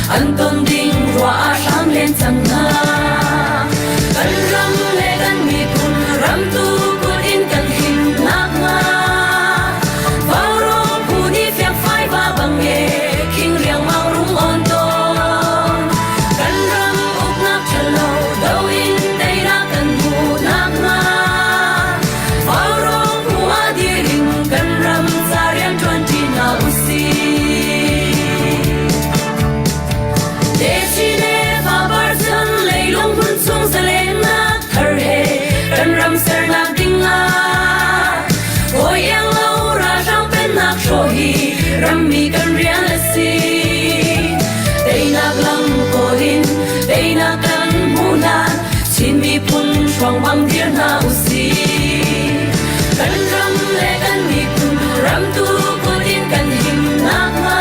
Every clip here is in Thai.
An tôn ding hoa sáng lên chẳng na kan ram le kan mi pun ram tu kun in kan him nak nga vào ro pu ni phiak phai va bang ye king riang mang rung on ton kan ram uk nak chalo do in dei na kan mu nak nga vào ro pu a di ring kan ram sa rian tuan ti na usi Rammi kan rian la si Tei nak lang ko hin Tei nak kan muna Chin mi pun Shuang bang dir na usi Kan ram le kan mi pun Ram tu ko din kan him nak nga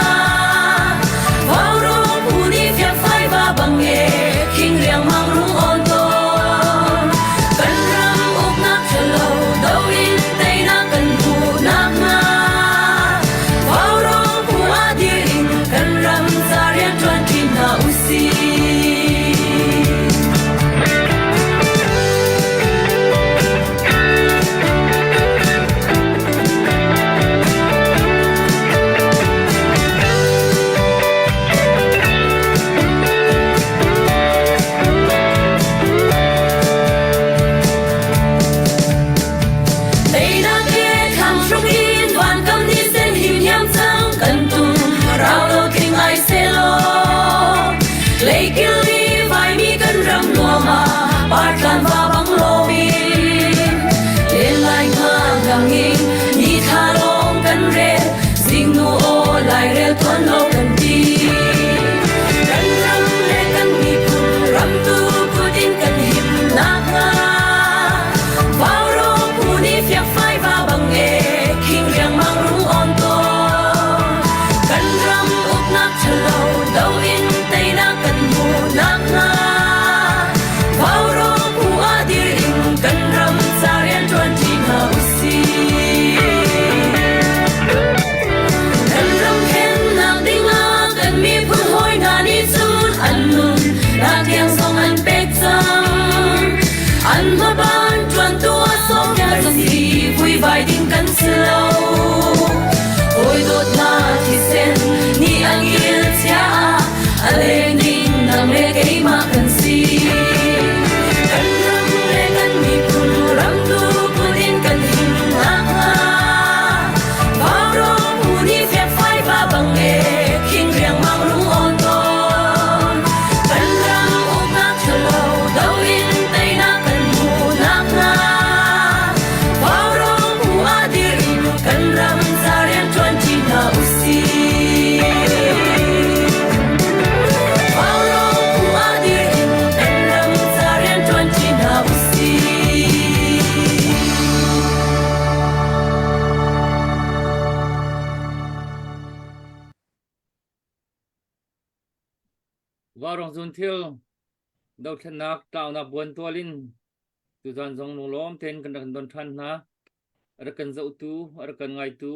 Vào ro pu ni phiak phai va bang ye King riang mang rung on ton Kan ram uk nak chalo Do in Tei nak kan mu nak nga Kan va bang lo min le lai nga gang in ni tha long kan re sing nu o lai re thon lo kan ti kan ram le kan mi pu ram tu pu din kan him na nga vào ro pu ni phiak phai va bang e king riang mang rung on to kan ram uk nak chalo do in tei na kan mu na nga An ma ban chuan tua som ya si vui vai ding kan slow oi dot na thi sen ni an il cha ale ning nang le ke ma kan si kan ram le kan mi pun ram tu punin kan him na nga va ro pu ni fe phai va bang e king riang mang rung on ton kan ram uk nak chalo do in tei na Warong zun thil dau then nak tau na buan tualin tu zan zong nu lom ten kan don than na ar kan zau tu ar kan ngai tu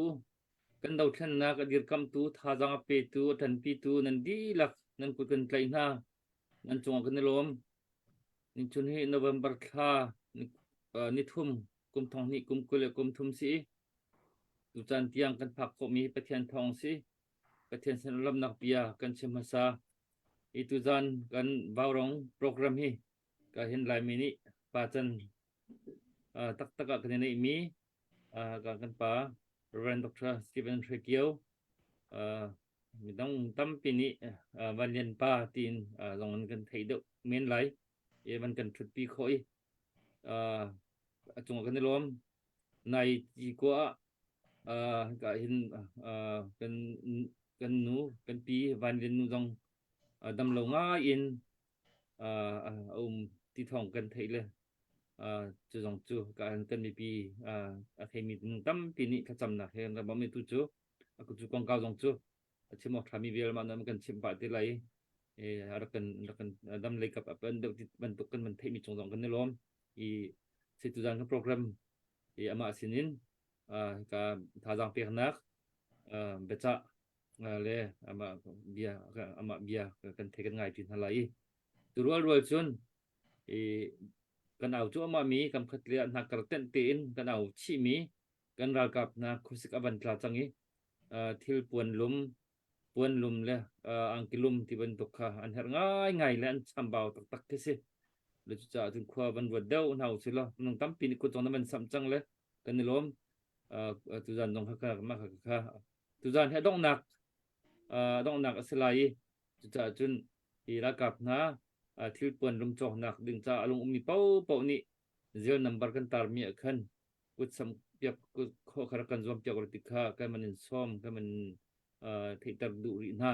kan dau then nak adir kam tu tha jang pe tu than pi tu nan di lak nan ku kan tlai na nan chung kan lom nin chun hi November kha ni thum kum thong ni kum kule kum thum si tu chan tiang kan phak ko mi pathian thong si pathian san lam nak pia kan chemasa itu zan kan warong program hi ka hin lai mini pa chan tak taka kan nei mi กันป่า Reverend Dr. Stephen Trekio มีต้องตั้มปีนี้วันเรียนป่าตีนลงกันไทยเดเมนไลมันกันชุดปีคอยจงกันได้ล้มในจีกว่าก็เห็นกันหนูกันปีวันเรียนหนูต้องดำลงง่ายอินที่ท้องกันไทยเลยจูจงจูกันมีปีเคยมีตั้มปีนี้ขจำนะเห็นแต่บ่มีตุจูaku tu kong kau jong chu chim ok thami vel ma nam kan chim pa te lai arakan dam lai kap apan de ban tuk kan man thei mi chong jong kan ne lom I situ jan kan program ama sinin ka tha jang pe nak becha le ama bia kan thei kan ngai tin halai tu rual chun kan au chu ama mi kam khat le na kar ten tin kan au chi mi kan ral kap na khusik aban tla changi thil puan lum le ang kilum ti ban tukha an her ngai le an chambao tak ke se le cha jun khwa ban wa deu nau silo nong tam pin ku chong na ban sam chang le kan ni lom tu jan dong kha ma kha tu jan he dong nak aslai cha jun I ra kap na thil puan lum chok nak ding cha alung mi pau ni zero number kan tar mi khan kut sam piak ku kho khar kan zom piak ro tikha kan manin som kan man thei tar du ri na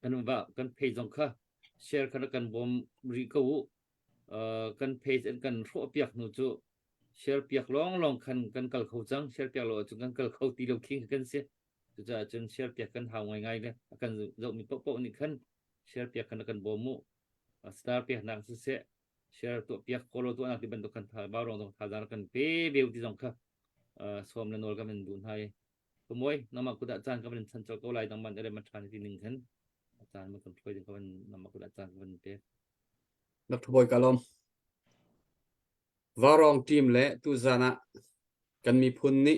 kan ba kan page jong kha share kan bom ri ko kan page an kan ro piak nu chu share piak long kan kal khau chang share piak lo chu kan kal khau ti lo king kan se chu cha chen share piak kan hau ngai le kan zo mi pau ni khan share piak kan bom mu star piak nak su se share tu piak kolo tu nak dibantu kan tha ba rong tha jar kan pe beu ti jong kha som le nol ka men dun hai moi nama kuda chan ka men chan chol ko lai dang man ere ma than ti ning khan chan ma kan phloi ka men nama kuda chan ka men pe Dr. Boy Kalom Varong team le tu zana kan mi phun ni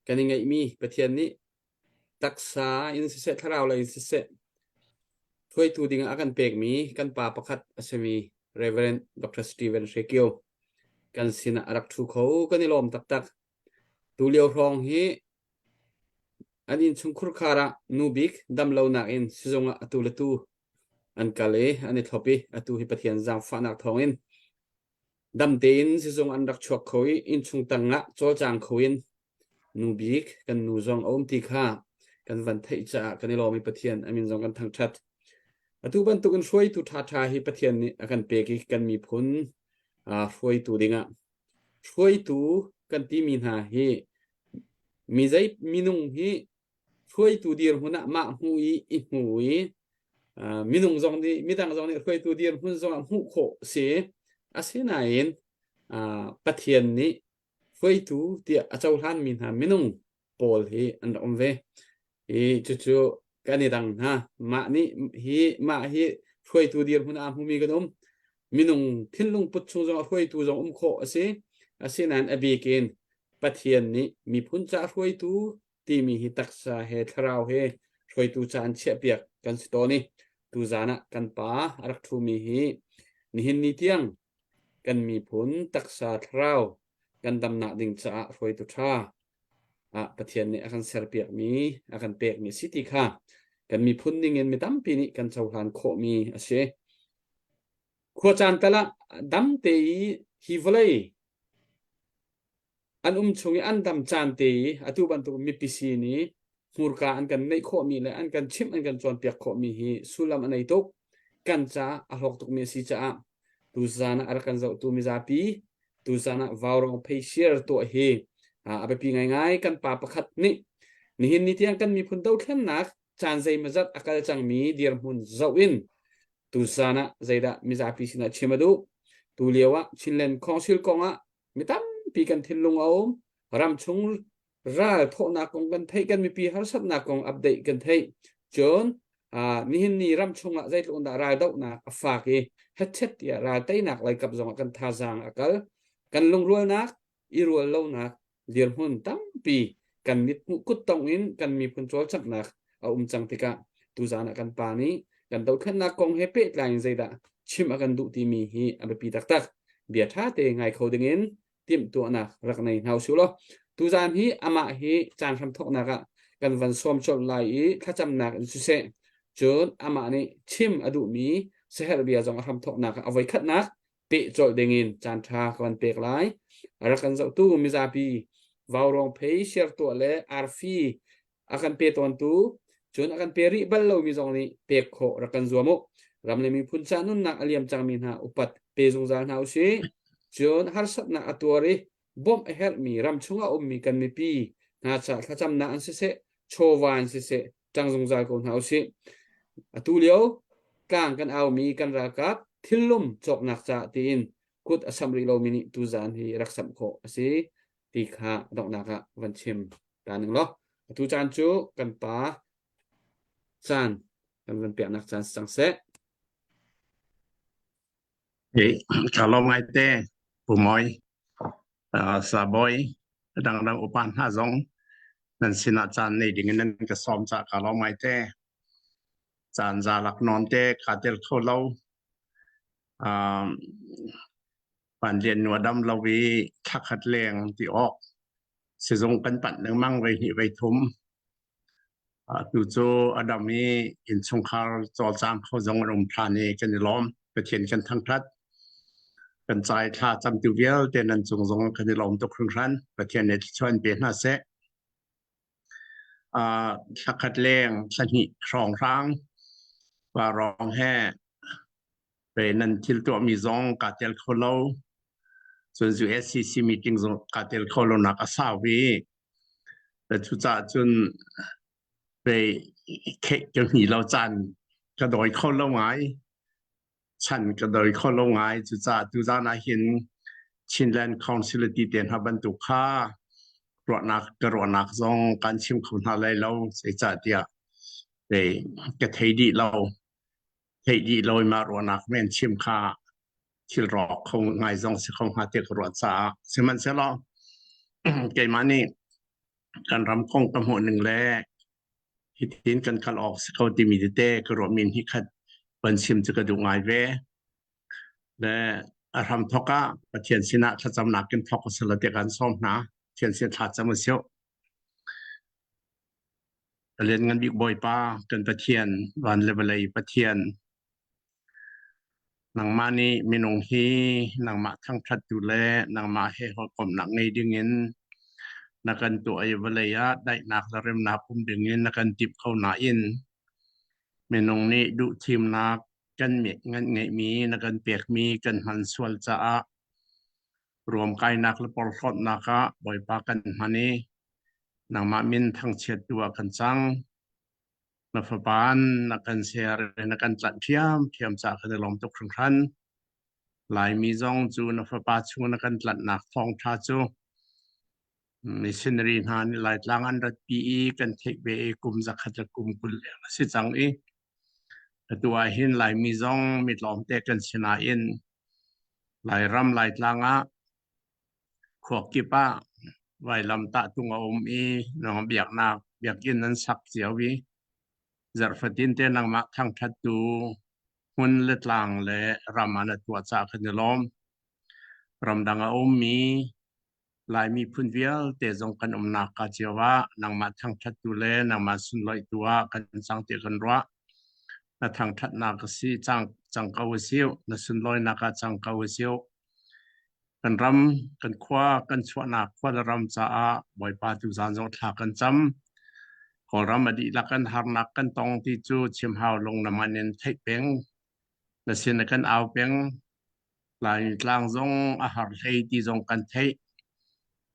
kan ngai mi pathian ni taksa in se tharau la in se thoi tu ding akan pek mi kan pa pakhat asemi Reverend Dr. Stephen Trekio kan sina arak thu kho kan ilom tak tu leo rong hi anin chungkhur khara nubik dam lo na in sizonga atula tu an kale ani thopi atu hi pathian jam fa nak thongin dam tein sizong an rak chok khoi in chung tanga chol chang khoin nubik kan nu zong om ti kha kan van thei cha kan lo mi pathian amin zong kan thang that atu ban tu kan shoi tu tha hi pathian ni akan pe ki kan mi phun shoi tu dinga shoi tu kan ti min ha hi mi zai minung hi shoi tu dir huna ma hui I hui minung zong di midang zong ni shoi tu dir hun zong hu kho se asinain pathian ni shoi tu ti achau han min ha minung pol hi an om ve chu kan idang ha ma ni hi shoi tu dir huna hu mi ganom minung thinlung put chu zong shoi tu zong kho ase asinan abikin pathian ni mi phun cha shoi tu ti mi hi taksa he tharau he shoi tu chan che piak kan sto ni tu zana kan pa arak thu mi hi ni hin ni tiang kan mi phun taksa tharau kan dam na ding cha shoi tu tha pathian ni akan ser piak mi akan pek mi city kha kan mi phun ding en mi tam pi ni kan chauhan kho mi ase kho chan tala dam te hi volai an chungi an dam chan te atu ban tu mi pc ni murka an kan nei kho mi le an kan chim an kan chon piak kho mi hi sulam anai tok kan cha a hok tok mi si cha tu zana ar kan zau tu mi za pi tu zana vaurong pei share to hi abe pi ngai kan pa pakhat ni hin ni tiang kan mi phun dau thlan nak chan zai mazat akal chang mi dir mun zau in tu zana zaida mi za pi sina chimadu tu lewa chinlen council konga mitam pi kan thilung om ram chung ra tho na kong kan thei kan mi pi har sat na kong update kan thei chon ni hin ni ram chung la zai tlon da ra dau na afa ki headset ya ra tai nak lai kap zong kan tha jang akal kan lung rual nak I rual lo nak dir hun tam pi kan mit kut tong in kan mi phun chol chak nak chang tika tu zana kan pa ni kan dau khan na kong he pe tlain zai da chim akan du ti mi hi abe pi tak bia tha te ngai khoding in ติมตัวนักรักในเฮาสุโลตูจานฮีอามาฮีจานคำทอกนักกันวันสวมชดไหลถ้าจำนักสุเสจนอามานี่ชิมอดุมีเสหระเบียจงคำทอกนักเอาไว้คัดนักเปะโจดเดงินจานทากันเปกไลรักกันจะตู้มิซาปีวาวรองเพย์เชียร์ตัวเล่อาร์ฟีakan pe ton tu chun akan pe ri bal lo mi jong ni pe kho rakan zuamo ram le mi phun cha nun na aliam chang min ha upat pe jong za na usi chun har sat na atwari bom a help mi ram chunga mi kan mi pi na cha khacham na an se chowan se chang jong za ko na usi atu leo kang kan au mi kan ra kap thilum chok nak cha tin kut asam ri lo mi ni tu zan hi raksam kho asi ti kha dok na ka van chim ta ning lo tu chan chu kan pa chan kan van pek nak chan sang se kalau ngai te pumoy saboy dang upan ha zong nan sina chan nei ding nan ka som cha kalau ngai te chan za lak non te khatel kholo pan lian nu dam lawi thakhat leng ti ok se zong kan pan nang mang wei hi wei thum tu chu adami in chung khar chol cham kho zong rom thani kan lom pe thien kan thang thatกันใจท่าจำติวเวลเดนันจงจงกันในลมตกครึ่งครั้งประเทศในชวนเปลี่ยนหน้าเสสักขัดแรงสนิครองรังว่ารองแห่เป็นนันทิลตัวมีจงกาเตลโคโลส่วนUSCC meeting จงกาเตลโคโลนักอาสาวีแต่ทุจ่าจนไปเขตจะมีเราจันกระโดดโคโลไงฉันก็โดยข้อลงง่ายจุดจ้านาเห็นชินแลนด์คอนซิลตีเตียนหับบรรทุกค่ารถนักกระรถนักซองการชิมคุณอะไรเราเสียจ่าเดียแต่กระเทยดีเรามารถนักแม่นชิมค่าที่รอคงง่ายซองสิคงหาเตียกรถจ้าสิมันเสียแล้วเกี่ยมานี่การรำคงกำหัวหนึ่งแรกที่ทิ้งกันขันออกสิเขาตีมีเต้กระรถมินที่ขัดเป็นชิมจะกระดูกง่ายเว้และอารมณ์ทอกะประเทศสินะถ้าจำหนักกันทอกสลัดกันซ้อมนะเทียนเสียถ้าจำมาเสียวเรียนงานบิ๊กบอยป้ากันประเทศวันเลเวลประเทศนางมานี่มีนงฮีนางมาทั้งทัดดูแลนางมาให้เขากลมหนักในดึงเงินนักกันตัวไอ้เวลยะได้หนักเริ่มหนักพุ่มดึงเงินนักกันติบเข้าหนาอินเมนงนี้ดูทีมนักกันเมียงันไงมีนักกันเปียกมีกันหันสวลจ้ารวมกายนักและปลอดนักบ่อยปากันมานี้นางมามินทั้งเชียดตัวกันจังนักฝบานนักกันเสียร์นักกันจัดเทียมจากกันลมตกครั้งครั้นหลายมีจงจูนักฝบานชูนักกันจัดหนักทองท่าจูมิชชันนารีฮานี่หลายหลังอันรัดปีกันเทคเบกุมจากขจักกุมกุลสิจังตัวหินหลายมีจงมีลมเตกันชนะอินหลายรำหลายหลังขวกกิป้าไว้ลำตะตุงอมน้องเบียกนาเบียกอินนั้นสักเสียววิจารฟดินเตนังมักทั้งทัดดูหุ่นเล็ดลางและรำมันตัวจากขนลมรำดังอมมีหลายมีพื้นเวียลแต่จงกันนักกาเจวะนางมาทั้งทัดดูแลนางมาสุนลอยตัวกันสังเตกันรัวและทางทัดนักสีจังเกาเสียวและสุนลอยนักจังเกาเสียวกันรำกันคว้ากันชวนักคว้ารำจ้าบ่อยปาตุจานจงทากันจำขอรำอดีตกันหานักกันตองที่จูเชียมหาวลงน้ำมันเน้นไทยเป้งและเสียนกันเอาเป้งหลายกลางจงอาหารไทยที่จงกันไทย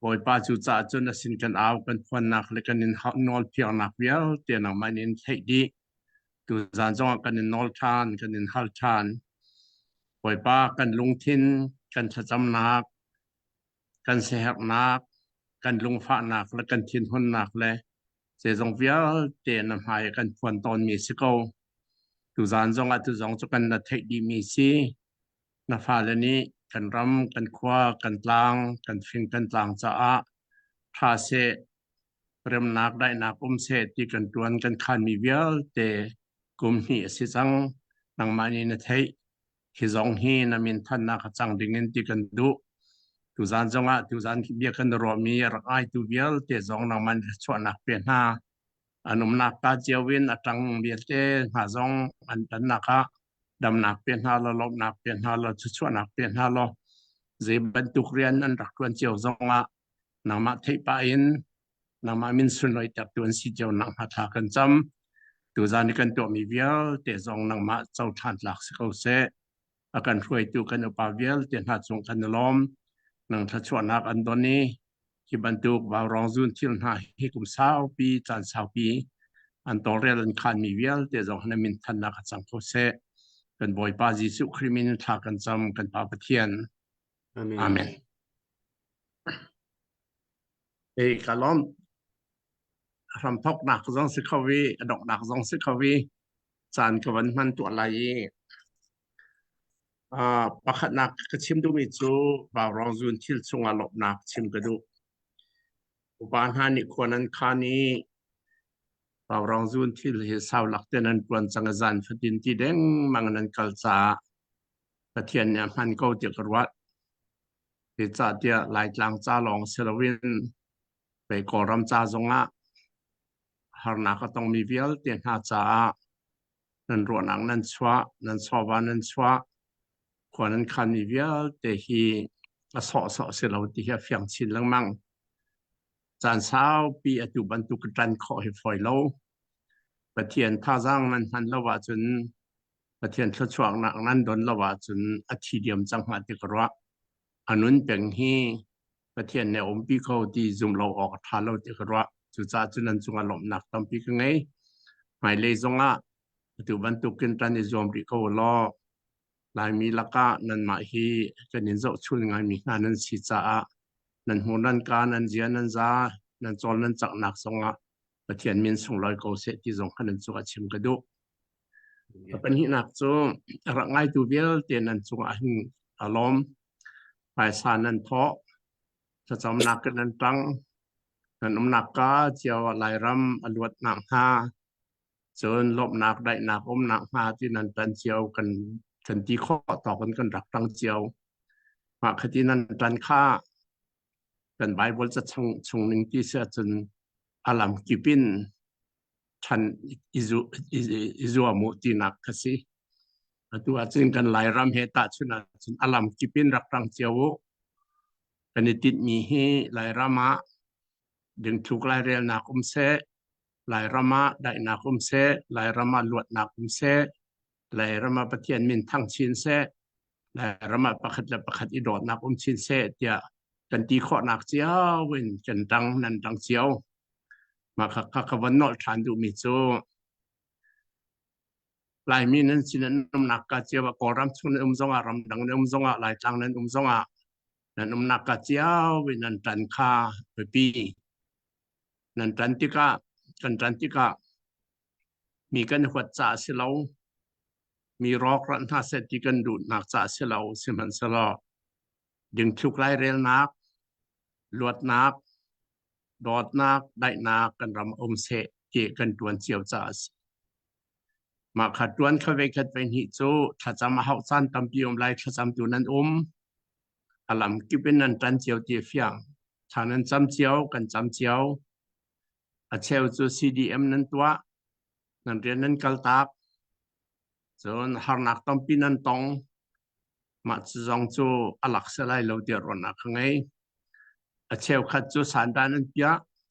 บ่อยปาตุจาจนสินกันเอากันควันนักและกันนินหัวนอลเพียงนักเวียลเตียน้ำมันเน้นไทยดีตุจานจงกันนินนอลทานกันนินฮัลทานบ่อยปากันลงทินกันจำนักกันเสียนักกันลงฟ้านักและกันทินหุนนักเลยเสียจงเวียเตียนหายกันควันตอนมีสิโกตุจานจงตุจงจุกันนัดเทดีมีซีนับฟ้าเลนี้กันรำกันคว้ากันตลางกันฟิงกันตลางจ้าพาเสเริ่มนักได้นักเสที่กันตวนกันขันมีเวียเตกลุ่มนี้สิจังนังมานีนัดเทฮิจงฮีนามินทันนักจังดิ่งเงินที่กันดู tu zan zonga tu zan bia kan ro mi rai tu bial te zong nang man chwa nak pen ha anum nak ka jiawin atang bia te ha zong an tan naka dam nak pen ha lo lop nak pen ha lo chu chwa nak pen ha lo ze ban tu rian an rak tuan jiaw zonga nang ma thei pa in nang ma min sun loi tak tuan si jiaw nang ha tha kan cham tu zan kan to mi bial te zong nang ma chau than lak se ko se akan ruai tu kan upa bial te na chung kan lom nang tha chwa nak an don ni ki ban tu ba rong zun thil na hi kum sao pi chan sao pi an to rel an khan mi bial te zong na min than na ka chang ko se kan boy pa jisu krimin tha kan cham kan pa pathian Amen. amen kalom ram thok nak zong se khawi adok nak zong se khawi chan ka wan man tu lai pakhat nak ka chim du mi chu ba rong zun thil chunga lop nak chim ka du upan ha ni khonan khani ba rong zun thil he saw lak tenan kwan changa zan fatin ti deng manganan kalcha pathian ne man ko ti karwat ti cha tia lai tlang cha long selawin pe koram cha zonga harna ka tong mi vial ten ha cha nan ro nang nan chwa nan chwa nan chwa kwanan khan mi vial te hi a so selaw ti ha fyang chin lang mang chan sao pi atu ban tu kan kho he foi lo pathian tha jang nan han lawa chun pathian thla chuak nak nan don lawa chun athi diam chang ma ti karwa anun peng hi pathian ne om pi ko ti zum lo ok tha lo ti karwa chu cha chunan chunga lom nak tam pi ka ngai mai le zonga tu ban tu kin tan ni zom ri ko lo lai mi laka nan ma hi kanin zo chul ngai mi na nan si cha nan hu nan ka nan jian nan za nan chol nan chak nak zonga pathian min sung loi ko se ti zong khanan chu achim ka du pan hi nak chu ra ngai tu bial te nan chu a hin alom pai sa nan tho cha chom nak nan tang nan nak ka chiaw lai ram alwat nak ha chon lop nak dai nak nak ha ti nan tan chiaw kan ti kho to kan rak tang chiaw ma khati nan tan kha kan bible cha chung ning ti se chun alam kipin chan izu amu ti nak kasi atu achin kan lai ram he ta chuna chun alam kipin rak tang chiaw kan tit mi hi lai rama ding thuk lai rel nak se lai rama dai nak se lai rama luat nak se lai rama pathian min thang chin se lai rama pakhat la pakhat i dot nak chin se tia kan ti kho nak chiaw wen kan tang nan tang chiaw ma kha wan nol than du mi chu lai mi nan chin nan nak ka chiaw ko ram chun zonga ram dang zonga lai tang nan zonga nan nak ka chiaw wen nan tan kha pi nan tan tika kan tan tikaมีกันหัวจ่าเสลามีรอกรันท่าเสติกันดูนักจ่าเสลาสิมันสลอดึงทุกไล่เรลนักลวดนักดอดนักได้นักกันรำอมเสเกกันตวนเจียวจ่ามาขัดตวนเข้าไปขัดเป็นหิจูถ้าจำมาหอกสั้นตำปีอมไล่ถ้าจำตัวนั้นอลัมกิเป็นนันตันเจียวเจียฟยังถ้านั้นจำเจียวกันจำเจียวอาเชลจู CDM นั้นตัวนั่นเรียนนั้นกัลตักส่วนหานักต้องปีนั้นตองมาจงจูอลักษณะเราเดียรนักไงเชลขัดจูสารดานั้นเปีย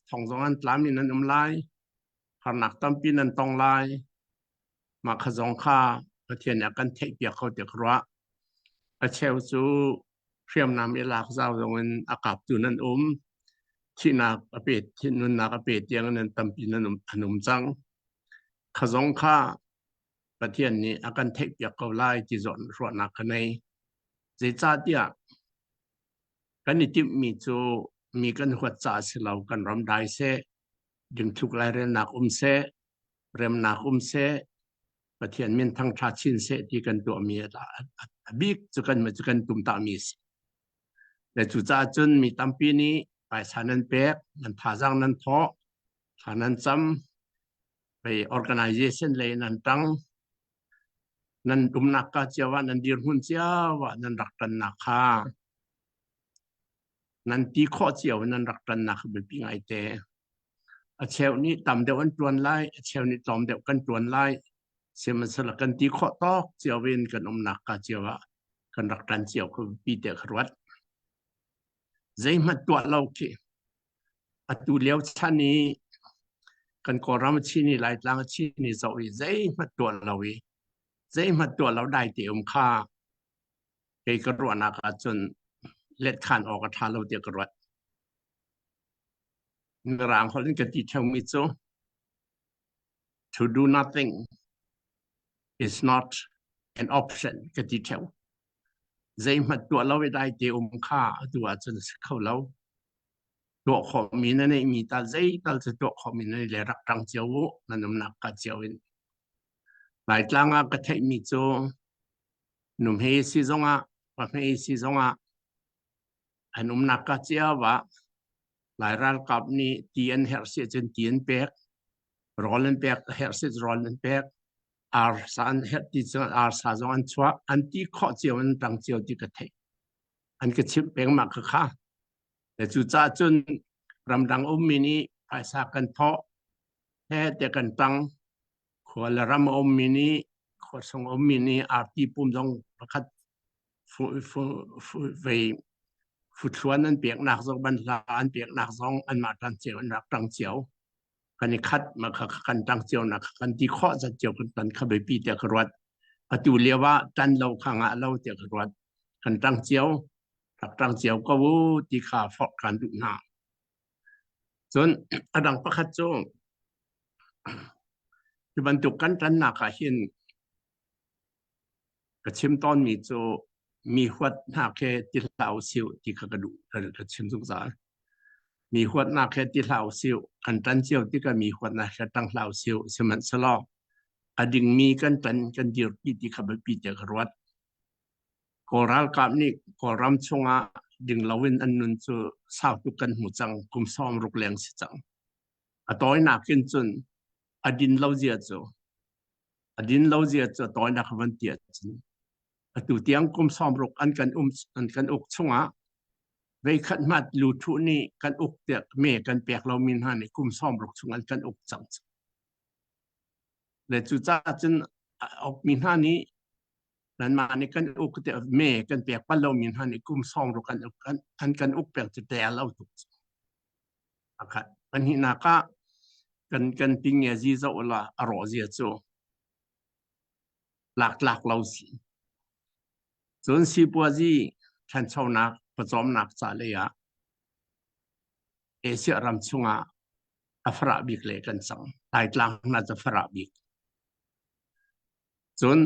ทองจงอันตลามีนั้นลายหานักต้องปีนั้นตองลายมาขจงข้าเทียนอยากกันเทเปียเขาเดียกรัวเชลจูเพียมนำเวลาเจ้าจงอันอากาศตัวนั้นที่นักอเปตที่นุนนักอเปตยังนั้นตั้มปีนั้นขนมจังขจงข้าประเทศนี้อาการเทคอยากเขาไล่จีจอนรวดนักในเจ้าเดียกันนิติมีจูมีกันหัวจ่าสิเรากันรำได้เสดึงทุกไล่เรื่องนักเสเรื่องนักเสประเทศมีทั้งชาชินเสที่กันตัวมีบิ๊กจุกันมาจุกันตุ่มตามีสิแต่จุจ่าจนมีตั้มปีนี้ไปสานันเป็กนันท่าจังนันท้อสานันจำไป organization เลยนันตั้งนันดุมนักกาเจ้าว่านันดีรุ่นเจ้าว่านันรักกันนักข้า นันตีข้อเจียวนันรักกันนักแบบปีไงแต่เชลนี้ต่ำเดียวกันตวนไล่เชลนี้ต่ำเดียวกันตวนไล่เสียมันสลักกันตีข้อตอกเจียวเวนกันนักกาเจียวกันรักกันเจียวคือปีเดียวครัวใจมันตัวเราเกี่ยตัวเลี้ยวชั้นนี้กันก่อรำชีนี่หลายหลังชีนี่จะวิใจมันตัวเราวิใจมันตัวเราได้เตียมค่าเอกรัวนักจนเล็ดขันออกกระทาเราเตียกรัวร่างเขาเล่นกันที่เท่ามิโซ to do nothing is not an option กันที่เท่าใจมันตัวเราไม่ได้เตียมค่าตัวจนเขาเราตัวขมินนี่มีตาใจตาจะตัวขมินนี่เลยรักตั้งเจ้านั่นน้ำหนักกับเจ้าวินหลายครั้งก็เทมิโซหนุ่มเฮซิซงะว่าเฮซิซงะอันน้ำหนักกับเจ้าว่าหลายร้านกับนี่ทีเอ็นเฮอร์ซิจนทีเอ็นเป๊กรอลเลนเป๊กเฮอร์ซิจรอลเลนเป๊กอาร์ซันเฮอร์ติจอาร์ซาซงอันชัวอันที่ข้อเจ้าอันตั้งเจ้าที่กระเทอันก็ชิมเป๊กมากค่ะแต่จุดจ้าจนรำดังมินีภาษากันเพาะแค่แต่กันตั้งขวลรำมินีขวส่งมินีอาร์ที่ปุ่มตรงประคัดฟุตชวนนั้นเปียกหนักสองบรรดาอันเปียกหนักสองอันมาตั้งเจียวอันรักตั้งเจียวกันนี้คัดมากันตั้งเจียวหนักกันที่ข้อจะเจียวกันตันขบปีเตียกรวดอตุเลียว่าจันเราขังเราเตียกรวดกันตั้งเจียวรักตั้งเจียวก็วูที่ขาฟอกกันดุหนาส่วนอดังประคัดโจที่บรรทุกกันจันหนักเห็นกระชิมตอนมีโจมีขวดหน้าแค่ติดเหล้าซิวที่กระดูกระชิมสงสารมีขวดหน้าแค่ติดเหล้าซิวอันตันเจียวที่ก็มีขวดหน้าแค่ตั้งเหล้าซิวสมันสลออดิ่งมีกันตันกันเดียวที่ขบปีเจกรวดกอรัลกับนี่กอรำชงอาดิ่งลาวินอันนุนจูสาวตุกันหูจังกุมซ้อมรุกแรงสิจังต่อยหนักขึ้นจนอดินเล่าเจียจูต่อยหนักวันเตียจนตัวเตียงกุมซ้อมรุกอันกันอกชงอาเวขัดมัดลูทุนี่กันอกเตียกเมกันเปียกเรามินหานี่กุมซ้อมรุกชงอันกันอกจังและจุจ้าจนอกมินหานี้นั่นมาในกันอุกเตะเมกันเปียกปั้นเรามีหันในกลุ่มซองรูกันกันอุกเปียกจะแต่เราถูกนะครับอันนี้นักกันติงเงจีจะอุลาอรอเจียโจหลักเราสิส่วนสิบัวจีฉันชาวนักผสมนักสาเลยะเอเชียรำชงอาอัฟราบิกเลยกันสังหลายหลังน่าจะฟราบิกส่วน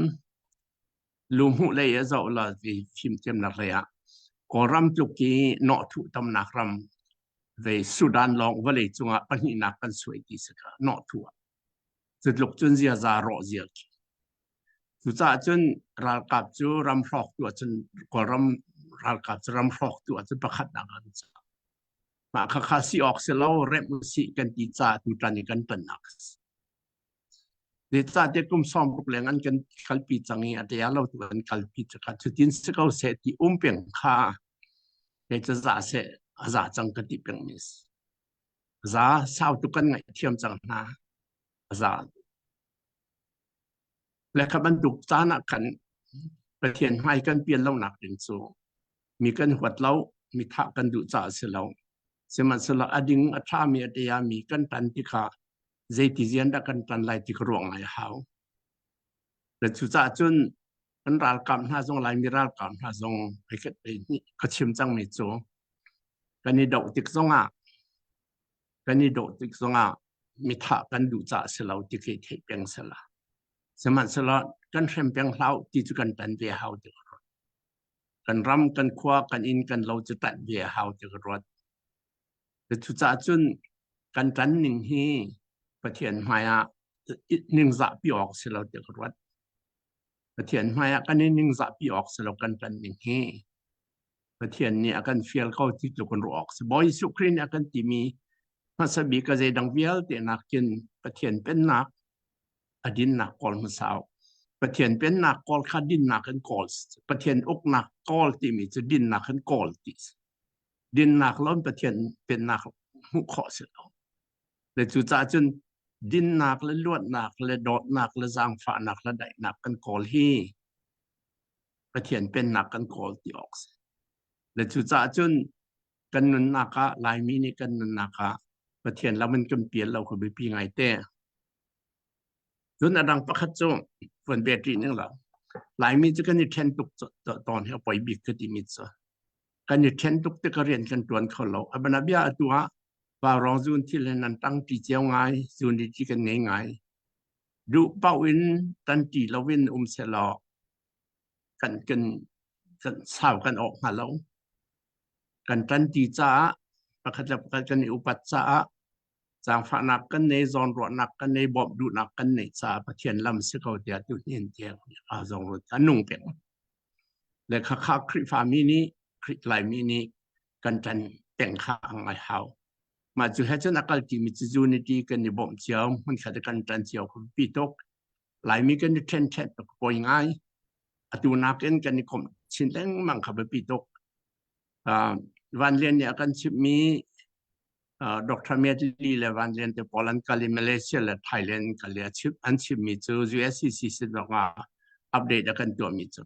ลุงหูเลยจะเอาละที่พิมพ์เต็มนักเลยอ่ะก็รำจุกีนอทุตำนักรำเวสุดานลองว่าเลยจงอ่ะปัญหานักกันสวยที่สุดนอทุอ่ะจุดลุกจนเสียจารอเสียกีจุดจ้าจนรักกับจูรำฟอกตัวจนก็รักกับจูรำฟอกตัวจนประคัดนักกันจ้ามาข้าสิออกเสลาเริ่มสิกันที่จ้าตุตันกันเป็นนักเดี๋ยวจะเด็กกลุ่มซ้อมรูปแรงอันกันคัลปีจังงี้อาจจะยาเราตัวกันคัลปีจะกัดจุดที่สกัดเสตีเปียงค่าเดี๋ยวจะจ่าเสจ่าจังกันที่เปียงมิสจ่าสาวตุกันไงเทียมจังนะจ่าและขบันดุกจ้านักกันประเทศไทยกันเปลี่ยนเล่าหนักถึงสูมีกันหัวเล่ามีทักกันดุจ่าเสลาเสมันเสลาอดิ่งอัฐามีอาจจะมีกันตันที่ขาใจที่เจียนดักกันตันไล่ที่กรวงไล่หาวแต่สุดท้ายจนกันรัลกำหน้าทรงไล่มีรัลกำหน้าทรงไปเกิดไปนี่ก็ชิมจังไม่โจกันนี่ดอกติกทรงอ่ะมีท่ากันดูจ่าเสลาที่เกิดเหตุเพียงเสลาสมัยเสลากันเชื่อมเพียงเล่าที่จุกันตันเบียหาวที่กรวงกันรำกันคว้ากันอินกันเราจะตัดเบียหาวที่กรวงแต่สุดท้ายจนกันตันหนึ่งที่ประเทศไทยหนึ่งจะปีออกเสลาเดียวกันประเทศไทยกันหนึ่งจะปีออกเสลากันหนึ่งที่ประเทศนี้กันเฟียลเข้าที่ตัวคนรู้ออกสบายสุขรีนกันที่มีภาษาบีก็จะดังเฟียลแต่นักกินประเทศเป็นนักอดินนักกอลมาสาวประเทศเป็นนักกอลขัดดินนักกันกอลประเทศอกนักกอลที่มีจะดินนักกันกอลที่ ดินหนักล้นประเทศเป็นหนักหุขอเสียแล้วเลยจุจ่าจนดินหนักและลวดหนักและดอดหนักและจางฝาหนักและได้หนักกันกอลฮีประเทศเป็นหนักกันกอลที่ออกเลยจุจ่าจนกันนุนหนักลายมีนี่กันนุนหนักประเทศเรามันกันเปลี่ยนเราคือไปปีไงแต่จนอดังประคัตจงฝนเบตรีนึงแล้วหลายมีจะกันนี่เทนตุกตอนที่เอาไปบิกติมิตรกันนี่เทนตุกตะกเรียนกันตัวเขาเราอับนาบีอาตัวว่ารองจูนที่เล่นนั้นตั้งที่เจ้าไงจูนที่กันไงดูเป้าอินตันที่เราวินเสลอกันสาวกันออกมาแล้วกันตันที่จ้าประคัตกันอุปัชจ้าจางฝานักกันในจอนรอนักกันในบอบดูนักกันในจ้าประเทศลำเสกเอาเดียตุนเห็นเดียวจองรถกันนุ่งเป็นและข้าคริฟามินีคริลายมินีกันจันแต่งข้างไงเฮามาจุเหตุนักที่มิจูนิตีกันในบ่มเจียวมันขัดกันจันเจียวคุณปีตกลายมีกันในเทนตกปอยง่ายอตุนักกันในคมชินแรงมังขับปีตกวันเรียนเนี่ยกันชิมีดรเมธลีและวันเรียนที่โปแลนด์กับมาเลเซียและไทยแลนด์กับชิปอันชิมีจู USCC สิบว่าอัปเดตกันตัวมิจู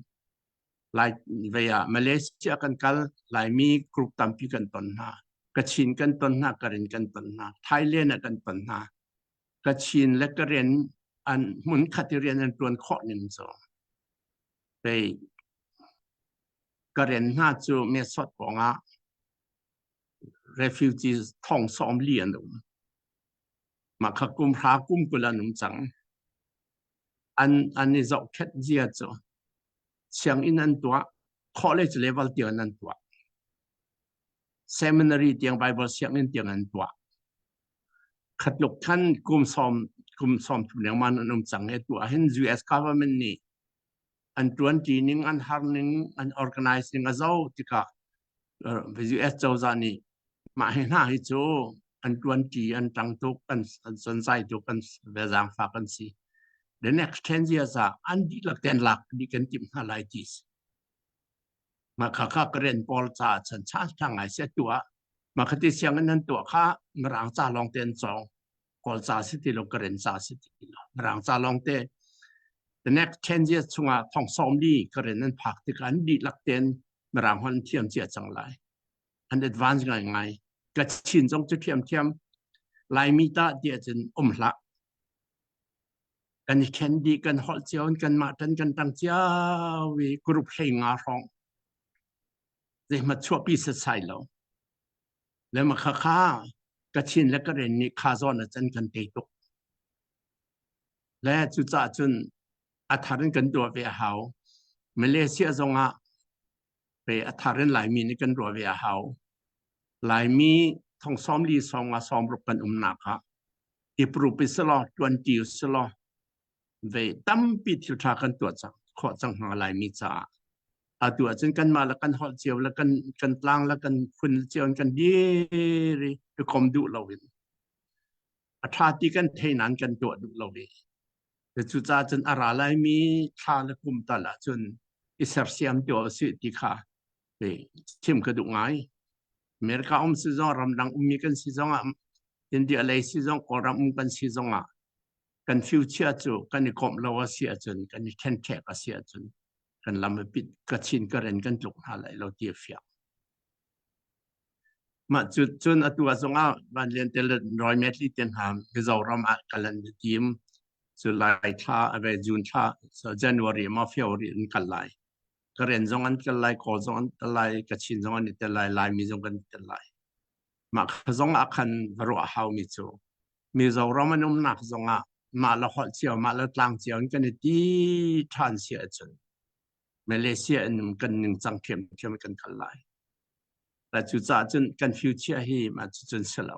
ลายเวียมาเลเซียกันกัลลายมีกรุ๊ปตัมพีกันตนนะกระชินกันตนนะกระเรนกันตนนะไทยแลนด์กันตนนะกระชินและกระเรนอันมุนขัดเรียนอันตัวข้อหนึ่งสองไปกระเรนน่าจะมีสอดของrefugees ท่องซ้อมเรียนมาขกุมพระกุมกุลานุจังอันนี้จะแค่เจียจ้ะเชียงอินันตัว college level เดียวนันตัว seminary เดียง Bible เชียงอินเดียนันตัวขัดลุกท่านกุมซ้อมทุนอย่างมันนุจังไอตัวเห็น US government นี่อันตัวจีนิงอันฮาร์นิงอัน organizing อาเจ้าที่ก็US เจ้าจานี่มาให้หน้าให้โจอันตัวจีอันตั้งตุกอันสนใจตุกอันเวลาฝากกันสิ the next 10 years อันดีหลัก10 ลักดีกันติมหาลายจีสมาข้าเกรนปอลจ่าฉันชาทางไงเสียตัวมาคติเสียงนั้นตัวข้ามรางจ่าลองเต้นสองกอลจ่าสิติโลเกรนจ่าสิติโลมรางจ่าลองเต้ the next 10 years ช่วงท่องซ้อมดีเกรนนั้นพักที่กันดีหลักเต้นมรางหันเทียมเจียจังไรอัน advance ไงกระชินจงจะเทียมลายมีตาเดียจนละกันแคนดีกันฮอลเจียวกันมาทันกันตั้งเจ้าวิกรุ๊ปเพลงอาร้องเดี๋ยวมาช่วยปีเสียแล้วแล้วมาข้ากระชินและกระเรนนี่ข้าซ้อนจันกันเตะตกและจุดจ่าจนอัฐานกันตัวเวียหาวมาเลเซียจงไปอัฐานหลายมีนี่กันตัวเวียหาวหลายมีท่องซ้อมลีซ้อมซ้อมรบกันหนักค่ะอีปรูปิสลอ20สลอเวตั้มปิดทิวทากันตัวจังขอจังหาหลายมีจ่าตัวจนกันมาแล้วกันหอดเจียวแล้วกันตลางแล้วกันฝุ่นเจียวกันดีเลยด้วยความดุเราเองอัฐาที่กันเทนันกันตัวดุเราเองแต่จุดจ้าจนอะไรหลายมีท่าและกุมตลาดจนอิสราเอลตัวสิทธิค่ะไปชิมกระดูกไงอเมริกาซีซั่นรำดังมีกันซีซั่นอินเดียเลยซีซั่นก็รำกันซีซั่นกันฟิวเจอร์จูกันนิคมลาวเซียจนกันนิเทนเทกเซียจนกันลำปิดกระชินกระเรนกันจุกหาไหลเราเทียบเฟียมาจุดจนตัวสงฆ์วันเรียนเตลรอยเมตรลิเตนหามกิจารมะกันลันทีมสุดไลท่าเวจูนท่าจันวารีมาเฟียวรีนกันไลกระเรนจงอันกันไลโคจงอันกันไลกระชินจงอันนี่กันไลไลมีจงกันกันไลมาจงอักขันรัวหาวมิจูมีจงรมันนุ่มหนักจงอ่ะมาละหอดเชียวมาละกลางเชียวกันที่ทานเสียจนมาเลเซียนุ่มกันหนึ่งจังเข้มกันกันไลแต่จุดจ่าจนกันฟิวเจอร์ให้มาจนเสลา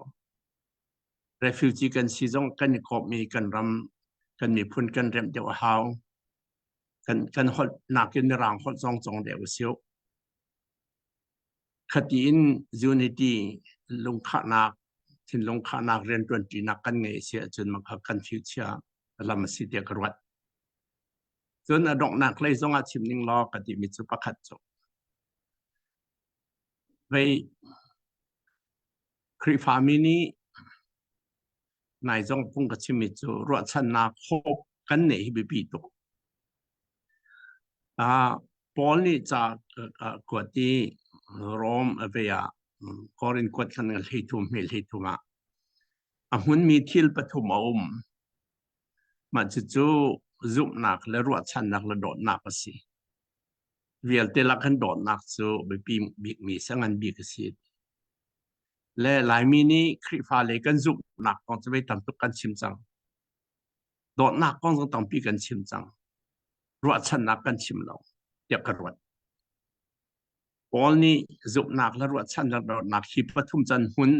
refugee กันซีจงกันนิคมมีกันรำกันมีพุ่นกันเรียมเดียวหาวกันหดหนักกันรางหดจงเดียวเสียวคดีอินยูนิตี้ลงขานักที่ลงขานักเรียนตัวจีนักกันไงเสียจนมากันฟิวเจอร์ลำสิเดียกรวดจนอดอกนักเลยจงอาชิมนิ่งรอคดีมิจุปขัดจบไป คริฟามินีนายจงพุงกับชิมิจูรวดชนะคบกันเนฮิบิปิโตปอลนี่จากกวดที่โรมเวียกอรินกวดกันกับฮิทุมเฮลฮิทุมาหุ่นมีทิลปฐุมมาจู่จุบนักและรวดชันนักและโดดนักสิเวียลเตลักกันโดดนักจู่บิปีบิมีสังันบิกสิและหลายมินิคริฟาเลกันจุบนักก็จะไปทำตุกันชิมจังโดดนักก็จะต้องปีกันชิมจังรวดชันนักกันชิมเราเดียกรวดปอลนี่จุบนักและรวดชันนักโดดนักฮิปปฐุมจันหุ่น